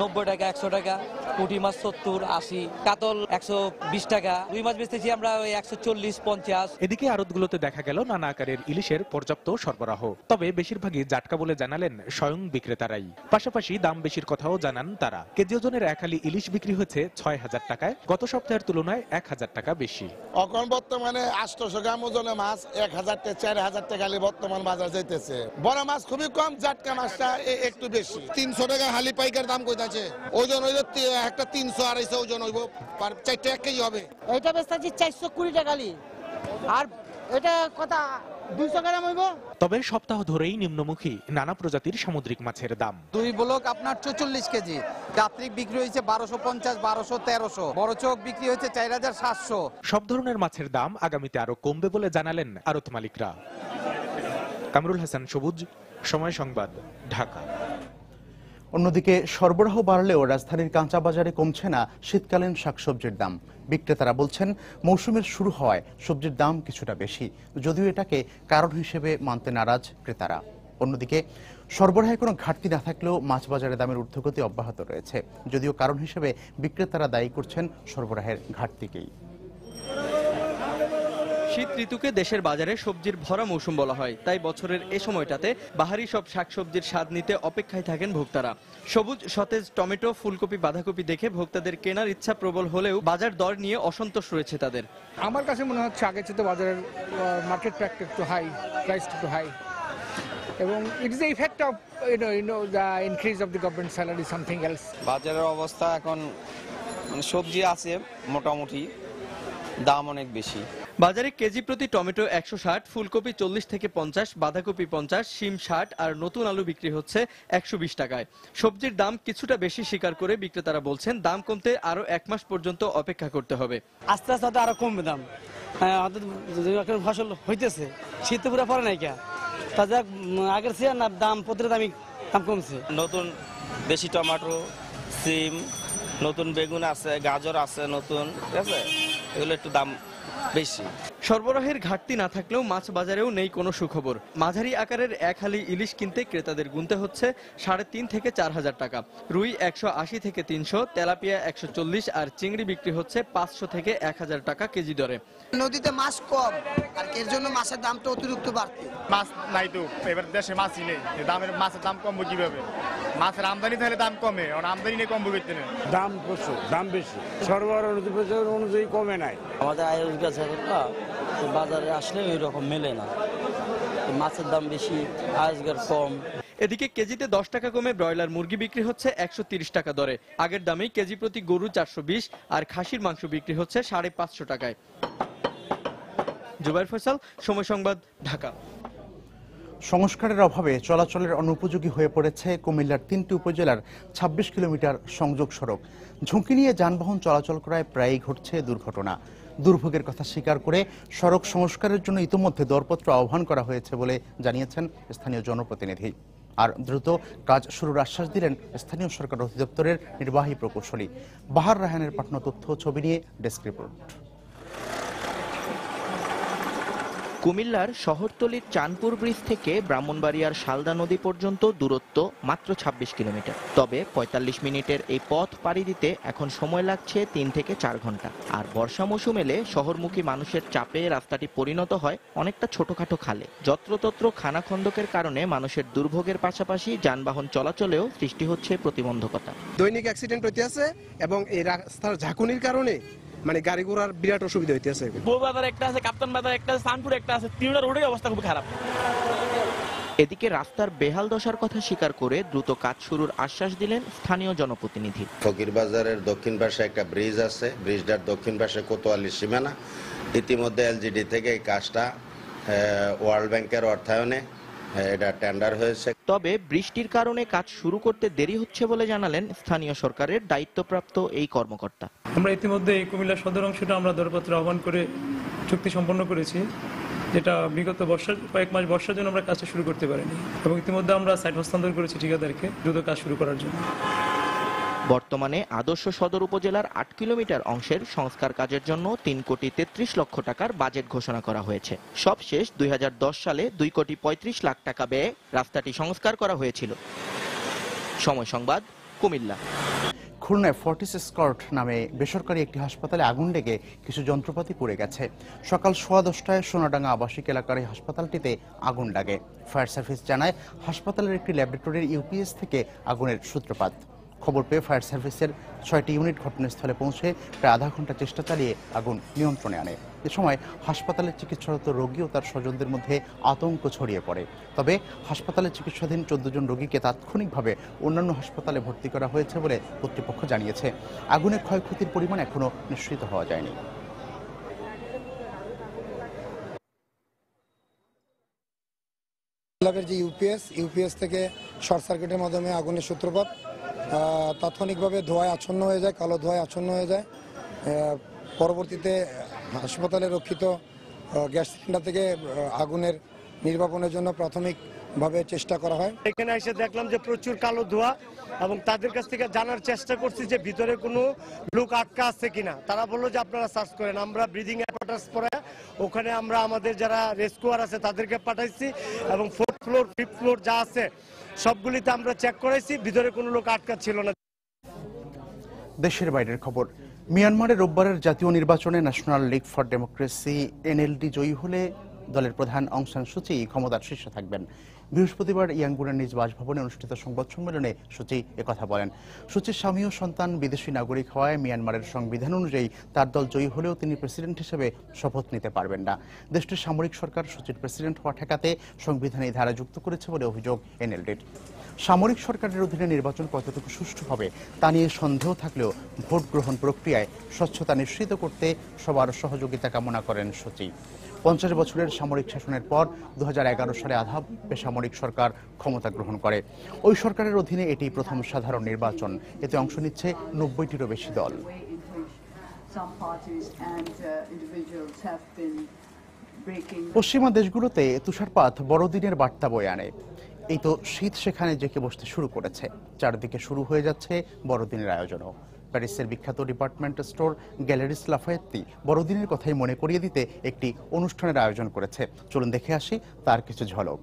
90 টাকা, 100 টাকা, পুঁটি মাছ 70, 80, কাতল 120 টাকা, রুই মাছ বেচতেছি আমরা 140, 50। এদিকে আড়তগুলোতে দেখা গেল নানা আকারের ইলিশের পর্যাপ্ত সরবরাহ, তবে বেশিরভাগই জাটকা বলে জানালেন স্বয়ং বিক্রেতারাই। পাশাপাশি দাম বেশির কথাও জানান তারা। কেজি ওজনের এক হালি ইলিশ বিক্রি হচ্ছে 6000 টাকায়, গত সপ্তাহের তুলনায় 1000 টাকা বেশি। এখন বর্তমানে 800 গ্রাম ওজনের মাছ 1000 থেকে 4000 টাকা বর্তমান বাজার যাইতেছে। বড় মাছ খুবই কম, জাটকা মাছটা একটু বেশি। 300 টাকা হালি পাইকার দাম কইতাছে। ওজন হইল একটা 300-250 ওজন হইব, 4 টাকা কেজি হবে। এটা বেচতেছি 420 টাকা হালি, আর এটা কথা 200 গ্রাম হইব। তবে সপ্তাহ ধরেই নিম্নমুখী নানা প্রজাতির সামুদ্রিক মাছের দাম। দুই ব্লক আপনার 44 কেজি, কাতরিক বিক্রি হয়েছে 1250, 1200, 1300, বড় চোখ বিক্রি হয়েছে 4700। সব ধরনের মাছের দাম আগামীতে আরো কমবে বলে জানালেন আড়ত মালিকরা। কামরুল হাসান সবুজ, সময় সংবাদ, ঢাকা। অন্যদিকে সরবরাহ বাড়লেও রাজধানীর কাঁচা বাজারে কমছে না শীতকালীন শাকসবজির দাম। বিক্রেতারা বলছেন মৌসুমের শুরু হওয়ায় সবজির দাম কিছুটা বেশি, যদিও এটাকে কারণ হিসেবে মানতে নারাজ ক্রেতারা। অন্যদিকে সরবরাহে কোনো ঘাটতি না থাকলেও মাছ বাজারে দামের ঊর্ধ্বগতি অব্যাহত রয়েছে, যদিও কারণ হিসেবে বিক্রেতারা দায়ী করছেন সরবরাহের ঘাটতিকেই। শীত ঋতুকে দেশের বাজারে সবজির ভরা মৌসুম বলা হয়, তাই বছরের এ সময়টাতে বাহারি সব শাকসবজির স্বাদ নিতে অপেক্ষায় থাকেন ভোক্তারা। সবুজ সতেজ টমেটো, ফুলকপি, বাঁধাকপি দেখে ভোক্তাদের কেনার ইচ্ছা প্রবল হলেও বাজার দর নিয়ে অসন্তোষ রয়েছে তাদের। আমার কাছে মনে হচ্ছে আগের চেয়ে বাজারের মার্কেট প্রাইস একটু হাই, প্রাইস একটু হাই, এবং it is the effect of the increase of the government salary, something else. বাজারের অবস্থা এখন সবজি আছে মোটামুটি, দাম অনেক বেশি। বাজারে কেজি প্রতি টমেটো 160, ফুলকপি 40 থেকে 50, বাঁধাকপি 50, শিম 60 আর নতুন আলু বিক্রি হচ্ছে 120 টাকায়। সবজির দাম কিছুটা বেশি স্বীকার করে বিক্রেতারা বলছেন দাম কমতে আরো 1 মাস পর্যন্ত অপেক্ষা করতে হবে। আস্তে আস্তে আরো কমবে দাম, ফসল হইতেছে, শীত পুরো পরে নাই কে, তাজা আগের চেয়ে না দাম প্রতিটা দাম কমছে। নতুন দেশি টমেটো, সিম, নতুন বেগুন আছে, গাজর আছে নতুন, ঠিক আছে, এগুলো একটু দাম বেশি। সরবরাহের ঘাটতি না থাকলেও মাছ বাজারেও নেই কোনো সুখবর। মাঝারি আকারের এক হালি ইলিশ কিনতে ক্রেতাদের গুনতে হচ্ছে 3.5 থেকে 4000 টাকা। রুই 180 থেকে 300, তেলাপিয়া 140 আর চিংড়ি বিক্রি হচ্ছে 500 থেকে 1000 টাকা কেজি দরে। নদীতে মাছ কম, আর এর জন্য মাছের দামটা অতিরিক্ত বাড়তি। মাছ নাই তো, এবার দেশে মাছই নেই, দামের মাছের দাম কমবে কিভাবে? মাছের আমদানি থাকলে দাম কমে, আর আমদানি নেই কমবে করতে নেই। দাম প্রচুর, দাম বেশি, সরবরাহ অনুযায়ী কমে নাই। আমাদের আয়ের গাছ বাজারে আসলে ওই রকম মেলে না, মাছের দাম বেশি, আয়ের কম। এদিকে কেজিতে 10 টাকা কমে ব্রয়লার মুরগি বিক্রি হচ্ছে 130 টাকা দরে। আগের দামেই কেজি প্রতি গরু 420 আর খাসির মাংস বিক্রি হচ্ছে 550 টাকায়। জুবাইর ফয়সাল, সময় সংবাদ, ঢাকা। সংস্কারের অভাবে চলাচলের অনুপযোগী হয়ে পড়েছে কুমিল্লার 3টি উপজেলার 26 কিলোমিটার সংযোগ সড়ক। ঝুঁকি নিয়ে যানবাহন চলাচল করায় প্রায়ই ঘটছে দুর্ঘটনা। দুর্ভোগের কথা স্বীকার করে সড়ক সংস্কারের জন্য ইতিমধ্যে দরপত্র আহ্বান করা হয়েছে বলে জানিয়েছেন স্থানীয় জনপ্রতিনিধি। আর দ্রুত কাজ শুরুর আশ্বাস দিলেন স্থানীয় সরকার অধিদপ্তরের নির্বাহী প্রকৌশলী। বাহার রায়হানের পাঠানো তথ্য ছবি নিয়ে ডেস্ক রিপোর্ট। কুমিল্লার শহরতলির চাঁদপুর ব্রিজ থেকে ব্রাহ্মণবাড়িয়ার শালদা নদী পর্যন্ত দূরত্ব মাত্র 26 কিলোমিটার। তবে 45 মিনিটের এই পথ পাড়ি দিতে এখন সময় লাগছে 3 থেকে 4 ঘন্টা। আর বর্ষা মৌসুম এলে শহরমুখী মানুষের চাপে রাস্তাটি পরিণত হয় অনেকটা ছোটখাটো খালে। যত্রতত্র খানাখন্দকের কারণে মানুষের দুর্ভোগের পাশাপাশি যানবাহন চলাচলেও সৃষ্টি হচ্ছে প্রতিবন্ধকতা। দৈনিক অ্যাক্সিডেন্ট হইতেছে এবং এই রাস্তার ঝাঁকুনির কারণে মানে গাড়ি ঘোড়ার বিরাট অসুবিধা হইতেছে। বউ বাজার একটা আছে, কাপ্তান বাজার একটা আছে, সানপুর একটা আছে, তিনটা রোডের অবস্থা খুব খারাপ। এদিকে রাস্তার বেহাল দশার কথা স্বীকার করে দ্রুত কাজ শুরুর আশ্বাস দিলেন স্থানীয় জনপ্রতিনিধি। ফকিরবাজারের দক্ষিণ পাশে একটা ব্রিজ আছে, ব্রিজটার দক্ষিণ পাশে কোতোয়ালি সীমানা। ইতিমধ্যে এলজিডি থেকে এই কাজটা ওয়ার্ল্ড ব্যাংকের অর্থায়নে এটা টেন্ডার হয়েছে। তবে বৃষ্টির কারণে কাজ শুরু করতে দেরি হচ্ছে বলে জানালেন স্থানীয় সরকারের দায়িত্বপ্রাপ্ত এই কর্মকর্তা। আমরা ইতিমধ্যে এই কুমিল্লা সদর অংশটা আমরা দরপত্র আহ্বান করে চুক্তি সম্পন্ন করেছি, যেটা বিগত কয়েক মাস বর্ষার জন্য আমরা কাজটা শুরু করতে পারিনি, এবং ইতিমধ্যে আমরা সাইট হস্তান্তর করেছি ঠিকাদারকে দ্রুত কাজ শুরু করার জন্য। বর্তমানে আদর্শ সদর উপজেলার 8 কিলোমিটার অংশের সংস্কার কাজের জন্য 3 কোটি 33 লক্ষ টাকার বাজেট ঘোষণা করা হয়েছে। সবশেষ 2010 সালে 2 কোটি 35 লাখ টাকা ব্যয়ে রাস্তাটি সংস্কার করা হয়েছিল। সময় সংবাদ, কুমিল্লা। খুলনায় ফর্টিস স্কট নামে বেসরকারি একটি হাসপাতালে আগুন লেগে কিছু যন্ত্রপাতি পুড়ে গেছে। সকাল 10:15টায় সোনাডাঙ্গা আবাসিক এলাকার এই হাসপাতালটিতে আগুন লাগে। ফায়ার সার্ভিস জানায় হাসপাতালের একটি ল্যাবরেটরির ইউপিএস থেকে আগুনের সূত্রপাত। খবর পেয়ে ফায়ার সার্ভিসের 6টি ইউনিট ঘটনাস্থলে পৌঁছে প্রায় আধা ঘন্টা চেষ্টা চালিয়ে আগুন নিয়ন্ত্রণে আনে। এ সময় হাসপাতালের চিকিৎসারত রোগী ও তার স্বজনদের মধ্যে আতঙ্ক ছড়িয়ে পড়ে। তবে হাসপাতালে চিকিৎসাধীন 14 জন রোগীকে তাৎক্ষণিকভাবে অন্যান্য হাসপাতালে ভর্তি করা হয়েছে বলে কর্তৃপক্ষ জানিয়েছে। আগুনের ক্ষয়ক্ষতির পরিমাণ এখনও নিশ্চিত হওয়া যায়নি। ল্যাবের যে ইউপিএস থেকে শর্ট সার্কিটের মাধ্যমে আগুনের সূত্রপাত। তাৎক্ষণিকভাবে ধোঁয়ায় আচ্ছন্ন হয়ে যায়, কালো ধোঁয়ায় আচ্ছন্ন হয়ে যায়। পরবর্তীতে হাসপাতালে রক্ষিত গ্যাস সিলিন্ডার থেকে আগুনের নির্বাপনের জন্য প্রাথমিকভাবে চেষ্টা করা হয়। এখানে এসে দেখলাম যে প্রচুর কালো ধোঁয়া, এবং তাদের কাছ থেকে জানার চেষ্টা করছি যে ভিতরে কোনো লোক আটকা আছে কিনা। তারা বললো যে আপনারা সার্চ করেন। আমরা ব্রিদিং অ্যাপারেটাস পরে ওখানে আমরা আমাদের যারা রেস্কিউয়ার আছে তাদেরকে পাঠাইছি, এবং 4th ফ্লোর 5th ফ্লোর যা আছে সবগুলিতে আমরা চেক করাইছি, ভিতরে কোনো লোক আটকা ছিল না। দেশের বাইরের খবর। মিয়ানমারে রোববারের জাতীয় নির্বাচনে national league for democracy NLD জয়ী হলে দলের প্রধান অং সান সু চি ক্ষমতার শীর্ষে থাকবেন। বৃহস্পতিবার ইয়াঙ্গুনের নিজ বাসভবনে অনুষ্ঠিত সংবাদ সম্মেলনে সু চি একথা বলেন। সু চির স্বামী ও সন্তান বিদেশি নাগরিক হওয়ায় মিয়ানমারের সংবিধান অনুযায়ী তার দল জয়ী হলেও তিনি প্রেসিডেন্ট হিসেবে শপথ নিতে পারবেন না। দেশটির সামরিক সরকার সু চির প্রেসিডেন্ট হওয়া ঠেকাতে সংবিধানে এই ধারা যুক্ত করেছে বলে অভিযোগ এনএলডির। সামরিক সরকারের অধীনে নির্বাচন কতটুকু সুষ্ঠু হবে তা নিয়ে সন্দেহ থাকলেও ভোট গ্রহণ প্রক্রিয়ায় স্বচ্ছতা নিশ্চিত করতে সবার সহযোগিতা কামনা করেন সু চি। 50 বছরের সামরিক শাসনের পর 2011 সালে আধা বেসামরিক সরকার ক্ষমতা গ্রহণ করে। ওই সরকারের অধীনে এটি প্রথম সাধারণ নির্বাচন। এতে অংশ নিচ্ছে 90টিরও বেশি দল। পশ্চিমা দেশগুলোতে তুষারপাত বড়দিনের বার্তা বয়ে আনে। এই তো শীত সেখানে জেঁকে বসতে শুরু করেছে। চারদিকে শুরু হয়ে যাচ্ছে বড়দিনের আয়োজনও। প্যারিসের বিখ্যাত ডিপার্টমেন্ট স্টোর গ্যালারিস লাফায়েত্তি বড়দিনের কথাই মনে করিয়ে দিতে একটি অনুষ্ঠানের আয়োজন করেছে। চলুন দেখে আসি তার কিছু ঝলক।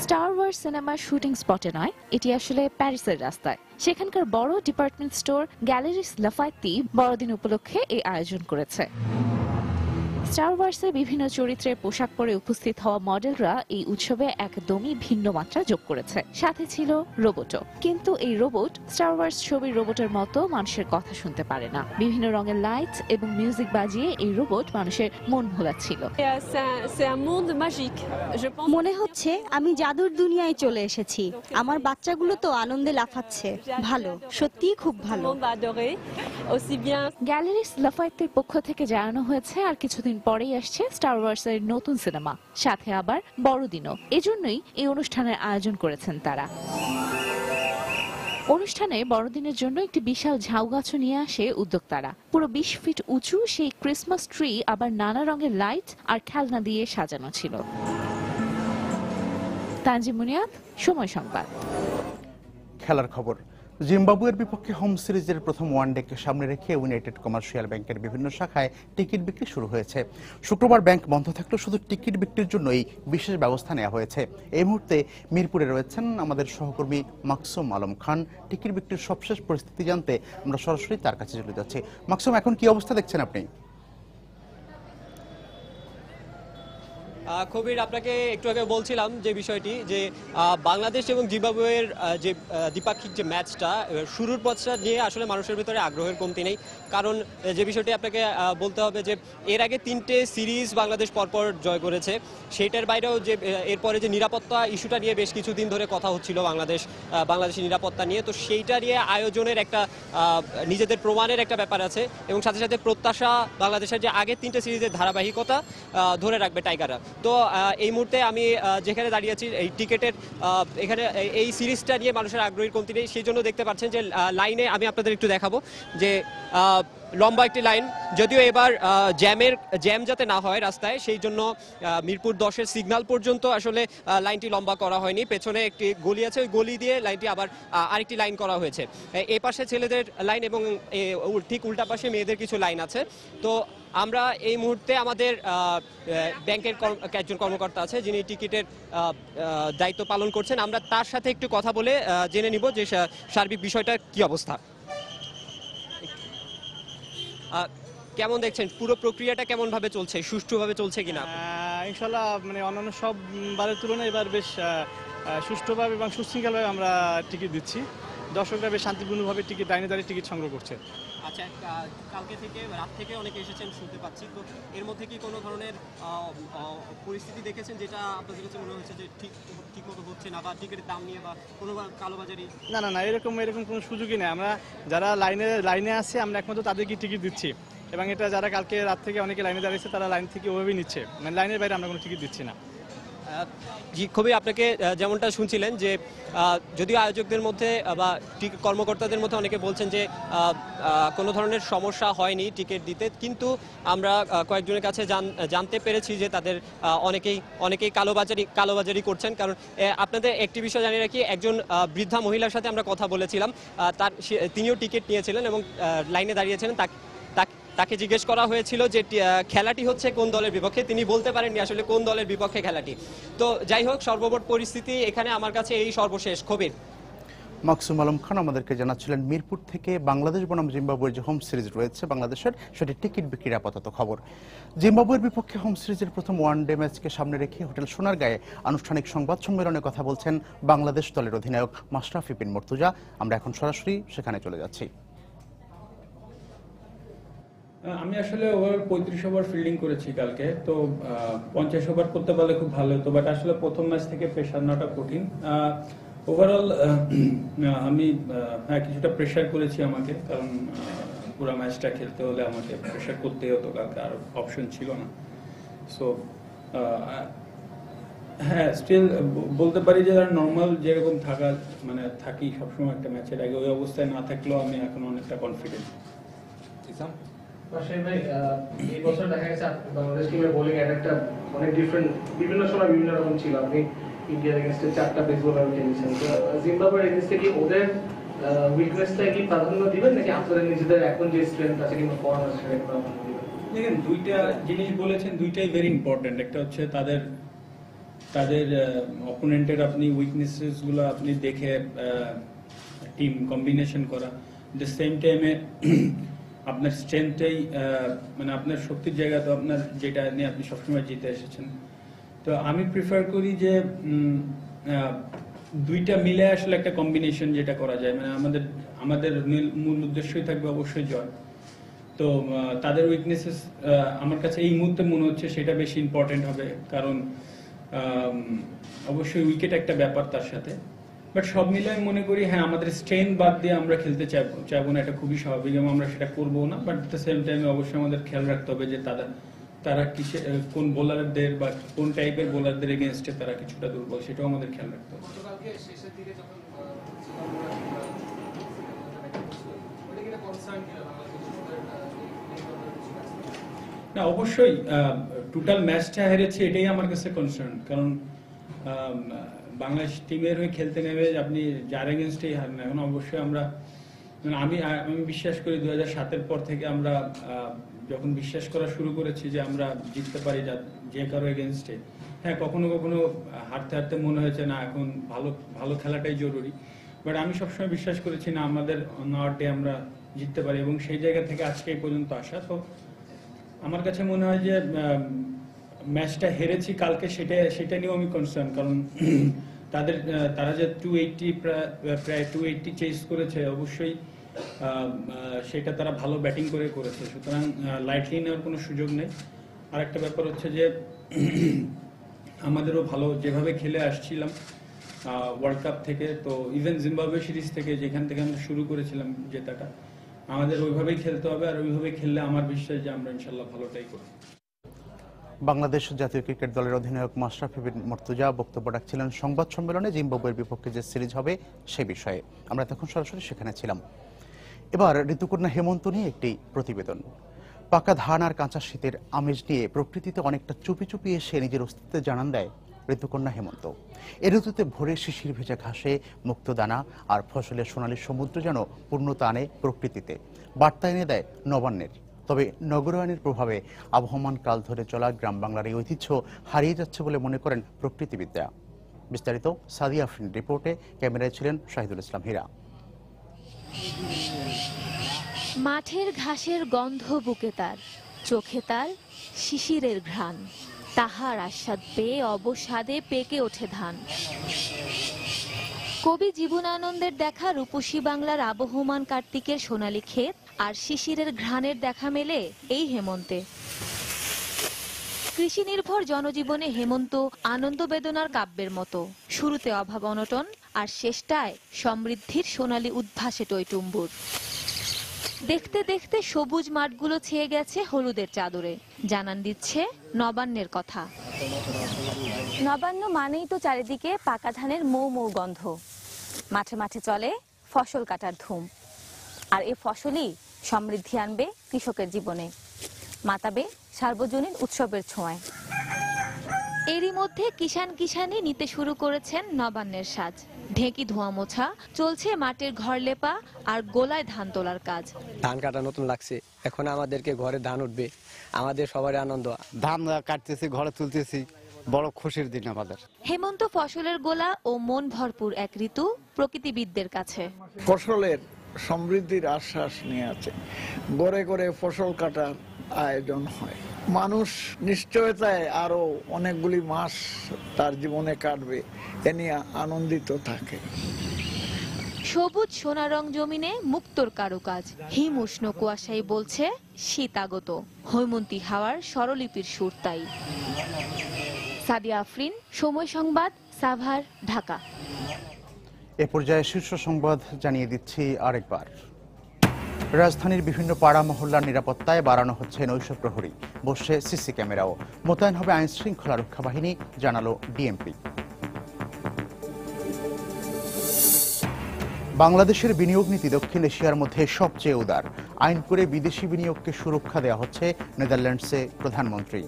স্টার ওয়ার্স সিনেমার শুটিং স্পটে নয়, এটি আসলে প্যারিসের রাস্তায়। সেখানকার বড় ডিপার্টমেন্ট স্টোর গ্যালারিস লাফায়েত্তি বড়দিন উপলক্ষে এই আয়োজন করেছে। স্টার ওয়ার্সের বিভিন্ন চরিত্রের পোশাক পরে উপস্থিত হওয়া মডেলরা এই উৎসবে একদমই ভিন্ন মাত্রা যোগ করেছে। সাথে ছিল রোবটও, কিন্তু এই রোবট স্টার ওয়ার্স ছবির রোবটের মতো মানুষের কথা শুনতে পারে না। বিভিন্ন রঙের লাইট এবং মিউজিক বাজিয়ে এই রোবট মানুষের মন ভোলাচ্ছিল। মনে হচ্ছে আমি জাদুর দুনিয়ায় চলে এসেছি। আমার বাচ্চাগুলো তো আনন্দে লাফাচ্ছে। ভালো, সত্যিই খুব ভালো। গ্যালারিস লাফায়েত্তির পক্ষ থেকে জানানো হয়েছে আর কিছুদিন পরেই আসছে স্টার ওয়ার্সের নতুন সিনেমা, সাথে আবার বড়দিনও। এজন্যই এই অনুষ্ঠানের আয়োজন করেছেন তারা। অনুষ্ঠানে বড়দিনের জন্য একটি বিশাল ঝাউ গাছও নিয়ে আসে উদ্যোক্তারা। পুরো 20 ফিট উঁচু সেই ক্রিসমাস ট্রি আবার নানা রঙের লাইট আর খেলনা দিয়ে সাজানো ছিল। তানজিম মুনিয়াত, সময় সংবাদ। খেলার খবর। জিম্বাবুয়ের বিপক্ষে হোম সিরিজের প্রথম ওয়ানডেকে সামনে রেখে ইউনাইটেড কমার্শিয়াল ব্যাংকের বিভিন্ন শাখায় টিকিট বিক্রি শুরু হয়েছে। শুক্রবার ব্যাংক বন্ধ থাকলেও শুধু টিকিট বিক্রির জন্যই বিশেষ ব্যবস্থা নেওয়া হয়েছে। এই মুহূর্তে মিরপুরে রয়েছেন আমাদের সহকর্মী মাকসুম আলম খান। টিকিট বিক্রির সবশেষ পরিস্থিতি জানতে আমরা সরাসরি তার কাছে চলে যাচ্ছি। মাকসুম, এখন কি অবস্থা দেখছেন আপনি? কবির, আপনাকে একটু আগে বলছিলাম যে বিষয়টি যে বাংলাদেশ এবং জিম্বাবুয়ের যে দ্বিপাক্ষিক যে ম্যাচটা শুরুর পথটা নিয়ে আসলে মানুষের ভিতরে আগ্রহের কমতি নেই। কারণ যে বিষয়টি আপনাকে বলতে হবে যে এর আগে 3টে সিরিজ বাংলাদেশ পরপর জয় করেছে। সেটার বাইরেও যে এরপরে যে নিরাপত্তা ইস্যুটা নিয়ে বেশ কিছুদিন ধরে কথা হচ্ছিল বাংলাদেশের নিরাপত্তা নিয়ে, তো সেইটা নিয়ে আয়োজনের একটা নিজেদের প্রমাণের একটা ব্যাপার আছে এবং সাথে সাথে প্রত্যাশা বাংলাদেশের যে আগের 3টে সিরিজের ধারাবাহিকতা ধরে রাখবে টাইগাররা। তো এই মুহূর্তে আমি যেখানে দাঁড়িয়ে আছি এই টিকেটের এখানে এই সিরিজটা নিয়ে মানুষের আগ্রহের কমতি নেই। সেই জন্য দেখতে পাচ্ছেন যে লাইনে আমি আপনাদের একটু দেখাবো যে লম্বা একটি লাইন, যদিও এবার জ্যাম যাতে না হয় রাস্তায় সেই জন্য মিরপুর 10-এর সিগন্যাল পর্যন্ত আসলে লাইনটি লম্বা করা হয়নি। পেছনে একটি গলি আছে, ওই গলি দিয়ে লাইনটি আবার আরেকটি লাইন করা হয়েছে। এই পাশে ছেলেদের লাইন এবং ঠিক উল্টা পাশে মেয়েদের কিছু লাইন আছে। তো আমরা এই মুহূর্তে আমাদের ব্যাংকের একজন কর্মকর্তা আছে যিনি টিকিটের দায়িত্ব পালন করছেন, আমরা তার সাথে একটু কথা বলে জেনে নিব যে সার্বিক বিষয়টা কি অবস্থা। কেমন দেখছেন পুরো প্রক্রিয়াটা, কেমন ভাবে চলছে, সুষ্ঠুভাবে চলছে কিনা? ইনশাল্লাহ মানে অন্যান্য সব বারের তুলনায় এবার বেশ সুষ্ঠুভাবে এবং সুশৃঙ্খলভাবে আমরা টিকিট দিচ্ছি। দর্শকরা বেশ শান্তিপূর্ণভাবে টিকিট লাইনে দাঁড়িয়ে টিকিট সংগ্রহ করছে। আচ্ছা, কালকে থেকে রাত থেকে অনেকে এসেছেন শুনতে পাচ্ছি, তো এর মধ্যে কি কোনো ধরনের পরিস্থিতি দেখেছেন যেটা আপনাদের কাছে মনে হচ্ছে যে ঠিক মতো হচ্ছে না, বা টিকিটের দাম নিয়ে বা কোনো কালোবাজারি? না, এরকম কোনো সুযোগই নেই। আমরা যারা লাইনে আছে আমরা একমাত্র তাদেরকে টিকিট দিচ্ছি, এবং এটা যারা কালকে রাত থেকে অনেকে লাইনে দাঁড়িয়েছে তারা লাইন থেকে ওভাবেই নিচ্ছে, মানে লাইনের বাইরে আমরা কোনো টিকিট দিচ্ছি না। জি, খুবই আপনাকে যেমনটা শুনছিলেন যে যদিও আয়োজকদের মধ্যে বা কর্মকর্তাদের মধ্যে অনেকে বলছেন যে কোনো ধরনের সমস্যা হয়নি টিকিট দিতে, কিন্তু আমরা কয়েকজনের কাছে জানতে পেরেছি যে তাদের অনেকেই কালোবাজারি করছেন। কারণ আপনাদের একটি বিষয় জানিয়ে রাখি, একজন বৃদ্ধা মহিলার সাথে আমরা কথা বলেছিলাম, তিনিও টিকিট নিয়েছিলেন এবং লাইনে দাঁড়িয়েছিলেন। তাকে জিজ্ঞেস করা হয়েছিল যে খেলাটি হচ্ছে কোন দলের বিপক্ষে, তিনি বলতে পারেননি আসলে কোন দলের বিপক্ষে খেলাটি। তো যাই হোক, সর্বমোট পরিস্থিতি এখানে আমার কাছে এই সর্বশেষ। কবির, মাকসুম আলম খান আমাদেরকে জানাচ্ছিলেন মিরপুর থেকে বাংলাদেশ বনাম জিম্বাবুয়ের যে হোম সিরিজ রয়েছে বাংলাদেশের, সেটি টিকিট বিক্রির আপাতত খবর। জিম্বাবুয়ের বিপক্ষে হোম সিরিজের প্রথম ওয়ানডে ম্যাচকে সামনে রেখে হোটেল সোনারগাঁয়ে আনুষ্ঠানিক সংবাদ সম্মেলনে কথা বলছেন বাংলাদেশ দলের অধিনায়ক মাশরাফি বিন মুর্তজা। আমরা এখন সরাসরি সেখানে চলে যাচ্ছি। আমি আসলে ওভার 35 ওভার ফিল্ডিং করেছি কালকে, তো 50 ওভার করতে পারলে খুব ভালো হতো, বাট আসলে প্রথম ম্যাচ থেকে প্রেশার নেওয়াটা কঠিন। ওভারঅল আমি কিছুটা প্রেশার করেছি আমাকে, কারণ পুরো ম্যাচটা খেলতে হলে আমাকে প্রেশার করতেই হতো, কালকে আর অপশন ছিল না। সো হ্যাঁ, স্টিল বলতে পারি যে নর্মাল যেরকম থাকি সবসময় একটা ম্যাচের আগে, ওই অবস্থায় না থাকলেও আমি এখন অনেকটা কনফিডেন্ট। এই বছর দেখা গেছে বাংলাদেশ টিমের বোলিং অ্যাটাকটা অনেক ডিফারেন্ট, বিভিন্ন সময় বিভিন্ন রকম ছিল। আপনি ইন্ডিয়ার এগেইনস্টে 4টা পেস বোলার খেলেছেন, তো জিম্বাবুয়ের এগেইনস্টে কি ওদের উইকনেসটা কি প্রাধান্য দিবেন, নাকি আপনাদের নিজেদের এখন যে স্ট্রেংথ আছে কিংবা ফর্ম আছে সেটা প্রাধান্য দিবেন? দেখেন, দুইটা জিনিস বলেছেন, দুইটাই ভেরি ইম্পর্টেন্ট। একটা হচ্ছে তাদের অপোনেন্টের আপনি উইকনেসেস গুলো আপনি দেখে টিম কম্বিনেশন করা, দ্য সেম টাইমে আপনার স্ট্রেংথটাই মানে আপনার শক্তির জায়গা, তো আপনার যেটা নিয়ে আপনি সবসময় জিতে এসেছেন। তো আমি প্রিফার করি যে দুইটা মিলে আসলে একটা কম্বিনেশন যেটা করা যায়, মানে আমাদের মূল উদ্দেশ্যই থাকবে অবশ্যই জয়। তো তাদের উইকনেসেস আমার কাছে এই মুহূর্তে মনে হচ্ছে সেটা বেশি ইম্পর্টেন্ট হবে, কারণ অবশ্যই উইকেট একটা ব্যাপার তার সাথে, বাট সব মিলে আমি মনে করি হ্যাঁ আমাদের স্ট্রেংথ বাদ দিয়ে আমরা খেলতে চাইবো না, এটা খুবই স্বাভাবিক এবং আমরা সেটা করবো না। বাট এট দ্য সেম টাইমে অবশ্যই আমাদের খেয়াল রাখতে হবে যে তারা কোন বোলারদের বা কোন টাইপের বোলারদের এগেনস্টে তারা কিছুটা দুর্বল, সেটাও আমাদের খেয়াল রাখতে হবে। না, অবশ্যই টোটাল ম্যাচটা হেরেছে এটাই আমার কাছে কনসার্ন, কারণ বাংলাদেশ টিমের হয়ে খেলতে নেমে আপনি যার এগেনস্টেই হারেন না। এখন অবশ্যই আমরা আমি বিশ্বাস করি 2007-এর পর থেকে আমরা যখন বিশ্বাস করা শুরু করেছি যে আমরা জিততে পারি যে কারো এগেনস্টে, হ্যাঁ কখনো কখনো হারতে হারতে মনে হয়েছে না এখন ভালো খেলাটাই জরুরি, বাট আমি সবসময় বিশ্বাস করেছি না আমাদের নটে আমরা জিততে পারি, এবং সেই জায়গা থেকে আজকে এই পর্যন্ত আসা। তো আমার কাছে মনে হয় যে ম্যাচটা হেরেছি কালকে, সেটা নিয়েও আমি কনসার্ন, কারণ তারা যে 280 প্রায় 280 চেস করেছে, অবশ্যই সেটা তারা ভালো ব্যাটিং করেছে, সুতরাং লাইটলি নেওয়ার কোনো সুযোগ নেই। আর একটা ব্যাপার হচ্ছে যে আমাদেরও ভালো যেভাবে খেলে আসছিলাম ওয়ার্ল্ড কাপ থেকে, তো ইভেন জিম্বাবুয়ে সিরিজ থেকে যেখান থেকে আমরা শুরু করেছিলাম জেতাটা, আমাদের ওইভাবেই খেলতে হবে, আর ওইভাবে খেললে আমার বিশ্বাস যে আমরা ইনশাল্লাহ ভালোটাই করব। বাংলাদেশ জাতীয় ক্রিকেট দলের অধিনায়ক মাশরাফি বিন মুর্তজা বক্তব্য রাখছিলেন সংবাদ সম্মেলনে জিম্বাবুয়ের বিপক্ষে যে সিরিজ হবে সে বিষয়ে। আমরা তখন সরাসরি সেখানে ছিলাম। এবার ঋতুকন্যা হেমন্ত নিয়ে একটি প্রতিবেদন। পাকা ধান আর কাঁচা শীতের আমেজ নিয়ে প্রকৃতিতে অনেকটা চুপি চুপি এসে নিজের অস্তিত্বে জানান দেয় ঋতুকন্যা হেমন্ত। এ ঋতুতে ভোরে শিশির ভেজা ঘাসে মুক্তদানা আর ফসলের সোনালী সমুদ্র যেন পূর্ণতা আনে প্রকৃতিতে, বার্তা এনে দেয় নবান্নের। তবে নগরায়নের প্রভাবে আবহমান কাল ধরে চলা গ্রাম বাংলার এই ঐতিহ্য হারিয়ে যাচ্ছে বলে মনে করেন প্রকৃতিবিদরা। বিস্তারিত সাদিয়া আফরিন রিপোর্টে, ক্যামেরায় ছিলেন শাহিদুল ইসলাম হীরা। মাঠের ঘাসের গন্ধ বুকে তার, চোখে তার শিশিরের ঘ্রাণ, তাহার আস্বাদ পেয়ে অবসাদে পেকে ওঠে ধান। কবি জীবনানন্দের দেখা রূপসী বাংলার আবহমান কার্তিকের সোনালী ক্ষেত আর শিশিরের ঘ্রাণের দেখা মেলে এই হেমন্তে। কৃষি নির্ভর জনজীবনে হেমন্ত আনন্দ বেদনার কাব্যের মতো, শুরুতে অভাব অনটন আর শেষটায় সমৃদ্ধির সোনালী উদ্ভাসে টইটুম্বুর। দেখতে দেখতে সবুজ মাঠগুলো ছেয়ে গেছে হলুদের চাদরে, জানান দিচ্ছে নবান্নের কথা। নবান্ন মানেই তো চারিদিকে পাকা ধানের মৌ মৌ গন্ধ, মাঠে মাঠে চলে ফসল কাটার ধুম, আর এই ফসলই সমৃদ্ধি আনবে কৃষকের জীবনে, মাতাবে সার্বজনীন উৎসবের ছোঁয়ায়। এরই মধ্যে কিষান কিষানি নিতে শুরু করেছেন নবান্নের সাজ। ঢেঁকি ধোয়া মোছা চলছে, মাটির ঘর লেপা আর গোলায় ধান তোলার কাজ। ধান কাটা নতুন লাগছে, এখন আমাদেরকে ঘরে ধান উঠবে, আমাদের সবারই আনন্দ। ধান কাটতেছি, ঘরে তুলতেছি, বড় খুশির দিন আমাদের। হেমন্ত ফসলের গোলা ও মন ভরপুর এক ঋতু প্রকৃতিবিদদের কাছে। ফসলের সমৃদ্ধির আশ্বাস নিয়ে আছে, গড়ে গড়ে ফসল কাটার আয়োজন হয়। মানুষ নিশ্চয়তায় আরো অনেকগুলি মাস তার জীবনে কাটবে, এ নিয়ে আনন্দিত থাকে। সবুজ সোনা রং জমিনে মুক্তোর কারুকাজ, হিম উষ্ণ কুয়াশাই বলছে শীত আগত, হৈমন্তী হাওয়ার স্বরলিপির সুর তাই। সাদিয়া আফরিন, সময় সংবাদ, সাভার, ঢাকা। এ পর্যায়ে শীর্ষ সংবাদ জানিয়ে দিচ্ছি আরেকবার। রাজধানীর বিভিন্ন পাড়া মহল্লার নিরাপত্তায় বাড়ানো হচ্ছে নৈশ প্রহরী, বসছে সিসি ক্যামেরাও, মোতায়েন হবে আইন শৃঙ্খলা রক্ষা বাহিনী, জানালো ডিএমপি। বাংলাদেশের বিনিয়োগ নীতি দক্ষিণ এশিয়ার মধ্যে সবচেয়ে উদার, আইন করে বিদেশি বিনিয়োগকে সুরক্ষা দেওয়া হচ্ছে নেদারল্যান্ডসে প্রধানমন্ত্রী।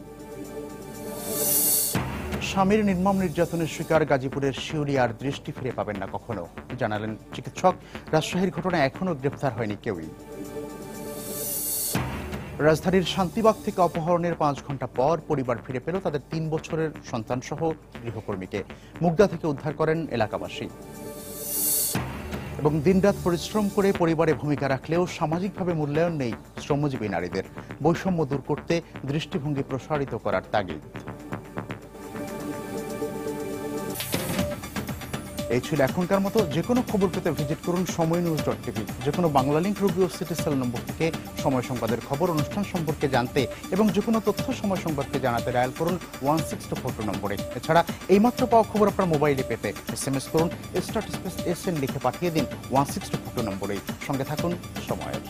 স্বামীর নির্মম নির্যাতনের শিকার গাজীপুরের শিউরি আর দৃষ্টি ফিরে পাবেন না কখনো, জানালেন চিকিৎসক। রাজশাহীর ঘটনায় এখনো গ্রেফতার হয়নি কেউই। রাজধানীর শান্তিবাগ থেকে অপহরণের 5 ঘন্টা পর পরিবার ফিরে পেল তাদের 3 বছরের সন্তানসহ গৃহকর্মীকে। মুগদা থেকে উদ্ধার করেন এলাকাবাসী। এবং দিনরাত পরিশ্রম করে পরিবারে ভূমিকা রাখলেও সামাজিকভাবে মূল্যায়ন নেই শ্রমজীবী নারীদের, বৈষম্য দূর করতে দৃষ্টিভঙ্গি প্রসারিত করার তাগিদ। এই ছিল এখনকার মতো। যে কোনো খবর পেতে ভিজিট করুন সময়নিউজ.tv। যে কোনো বাংলা লিংক, রবি ও সিটিসেল নম্বর থেকে সময় সংবাদের খবর, অনুষ্ঠান সম্পর্কে জানতে এবং যে কোনো তথ্য সময় সংবাদকে জানাতে ডায়াল করুন 1642 নম্বরে। এছাড়া এইমাত্র পাওয়া খবর আপনার মোবাইলে পেতে SMS করুন SN লিখে পাঠিয়ে দিন 1642 নম্বরে। সঙ্গে থাকুন সময়ের।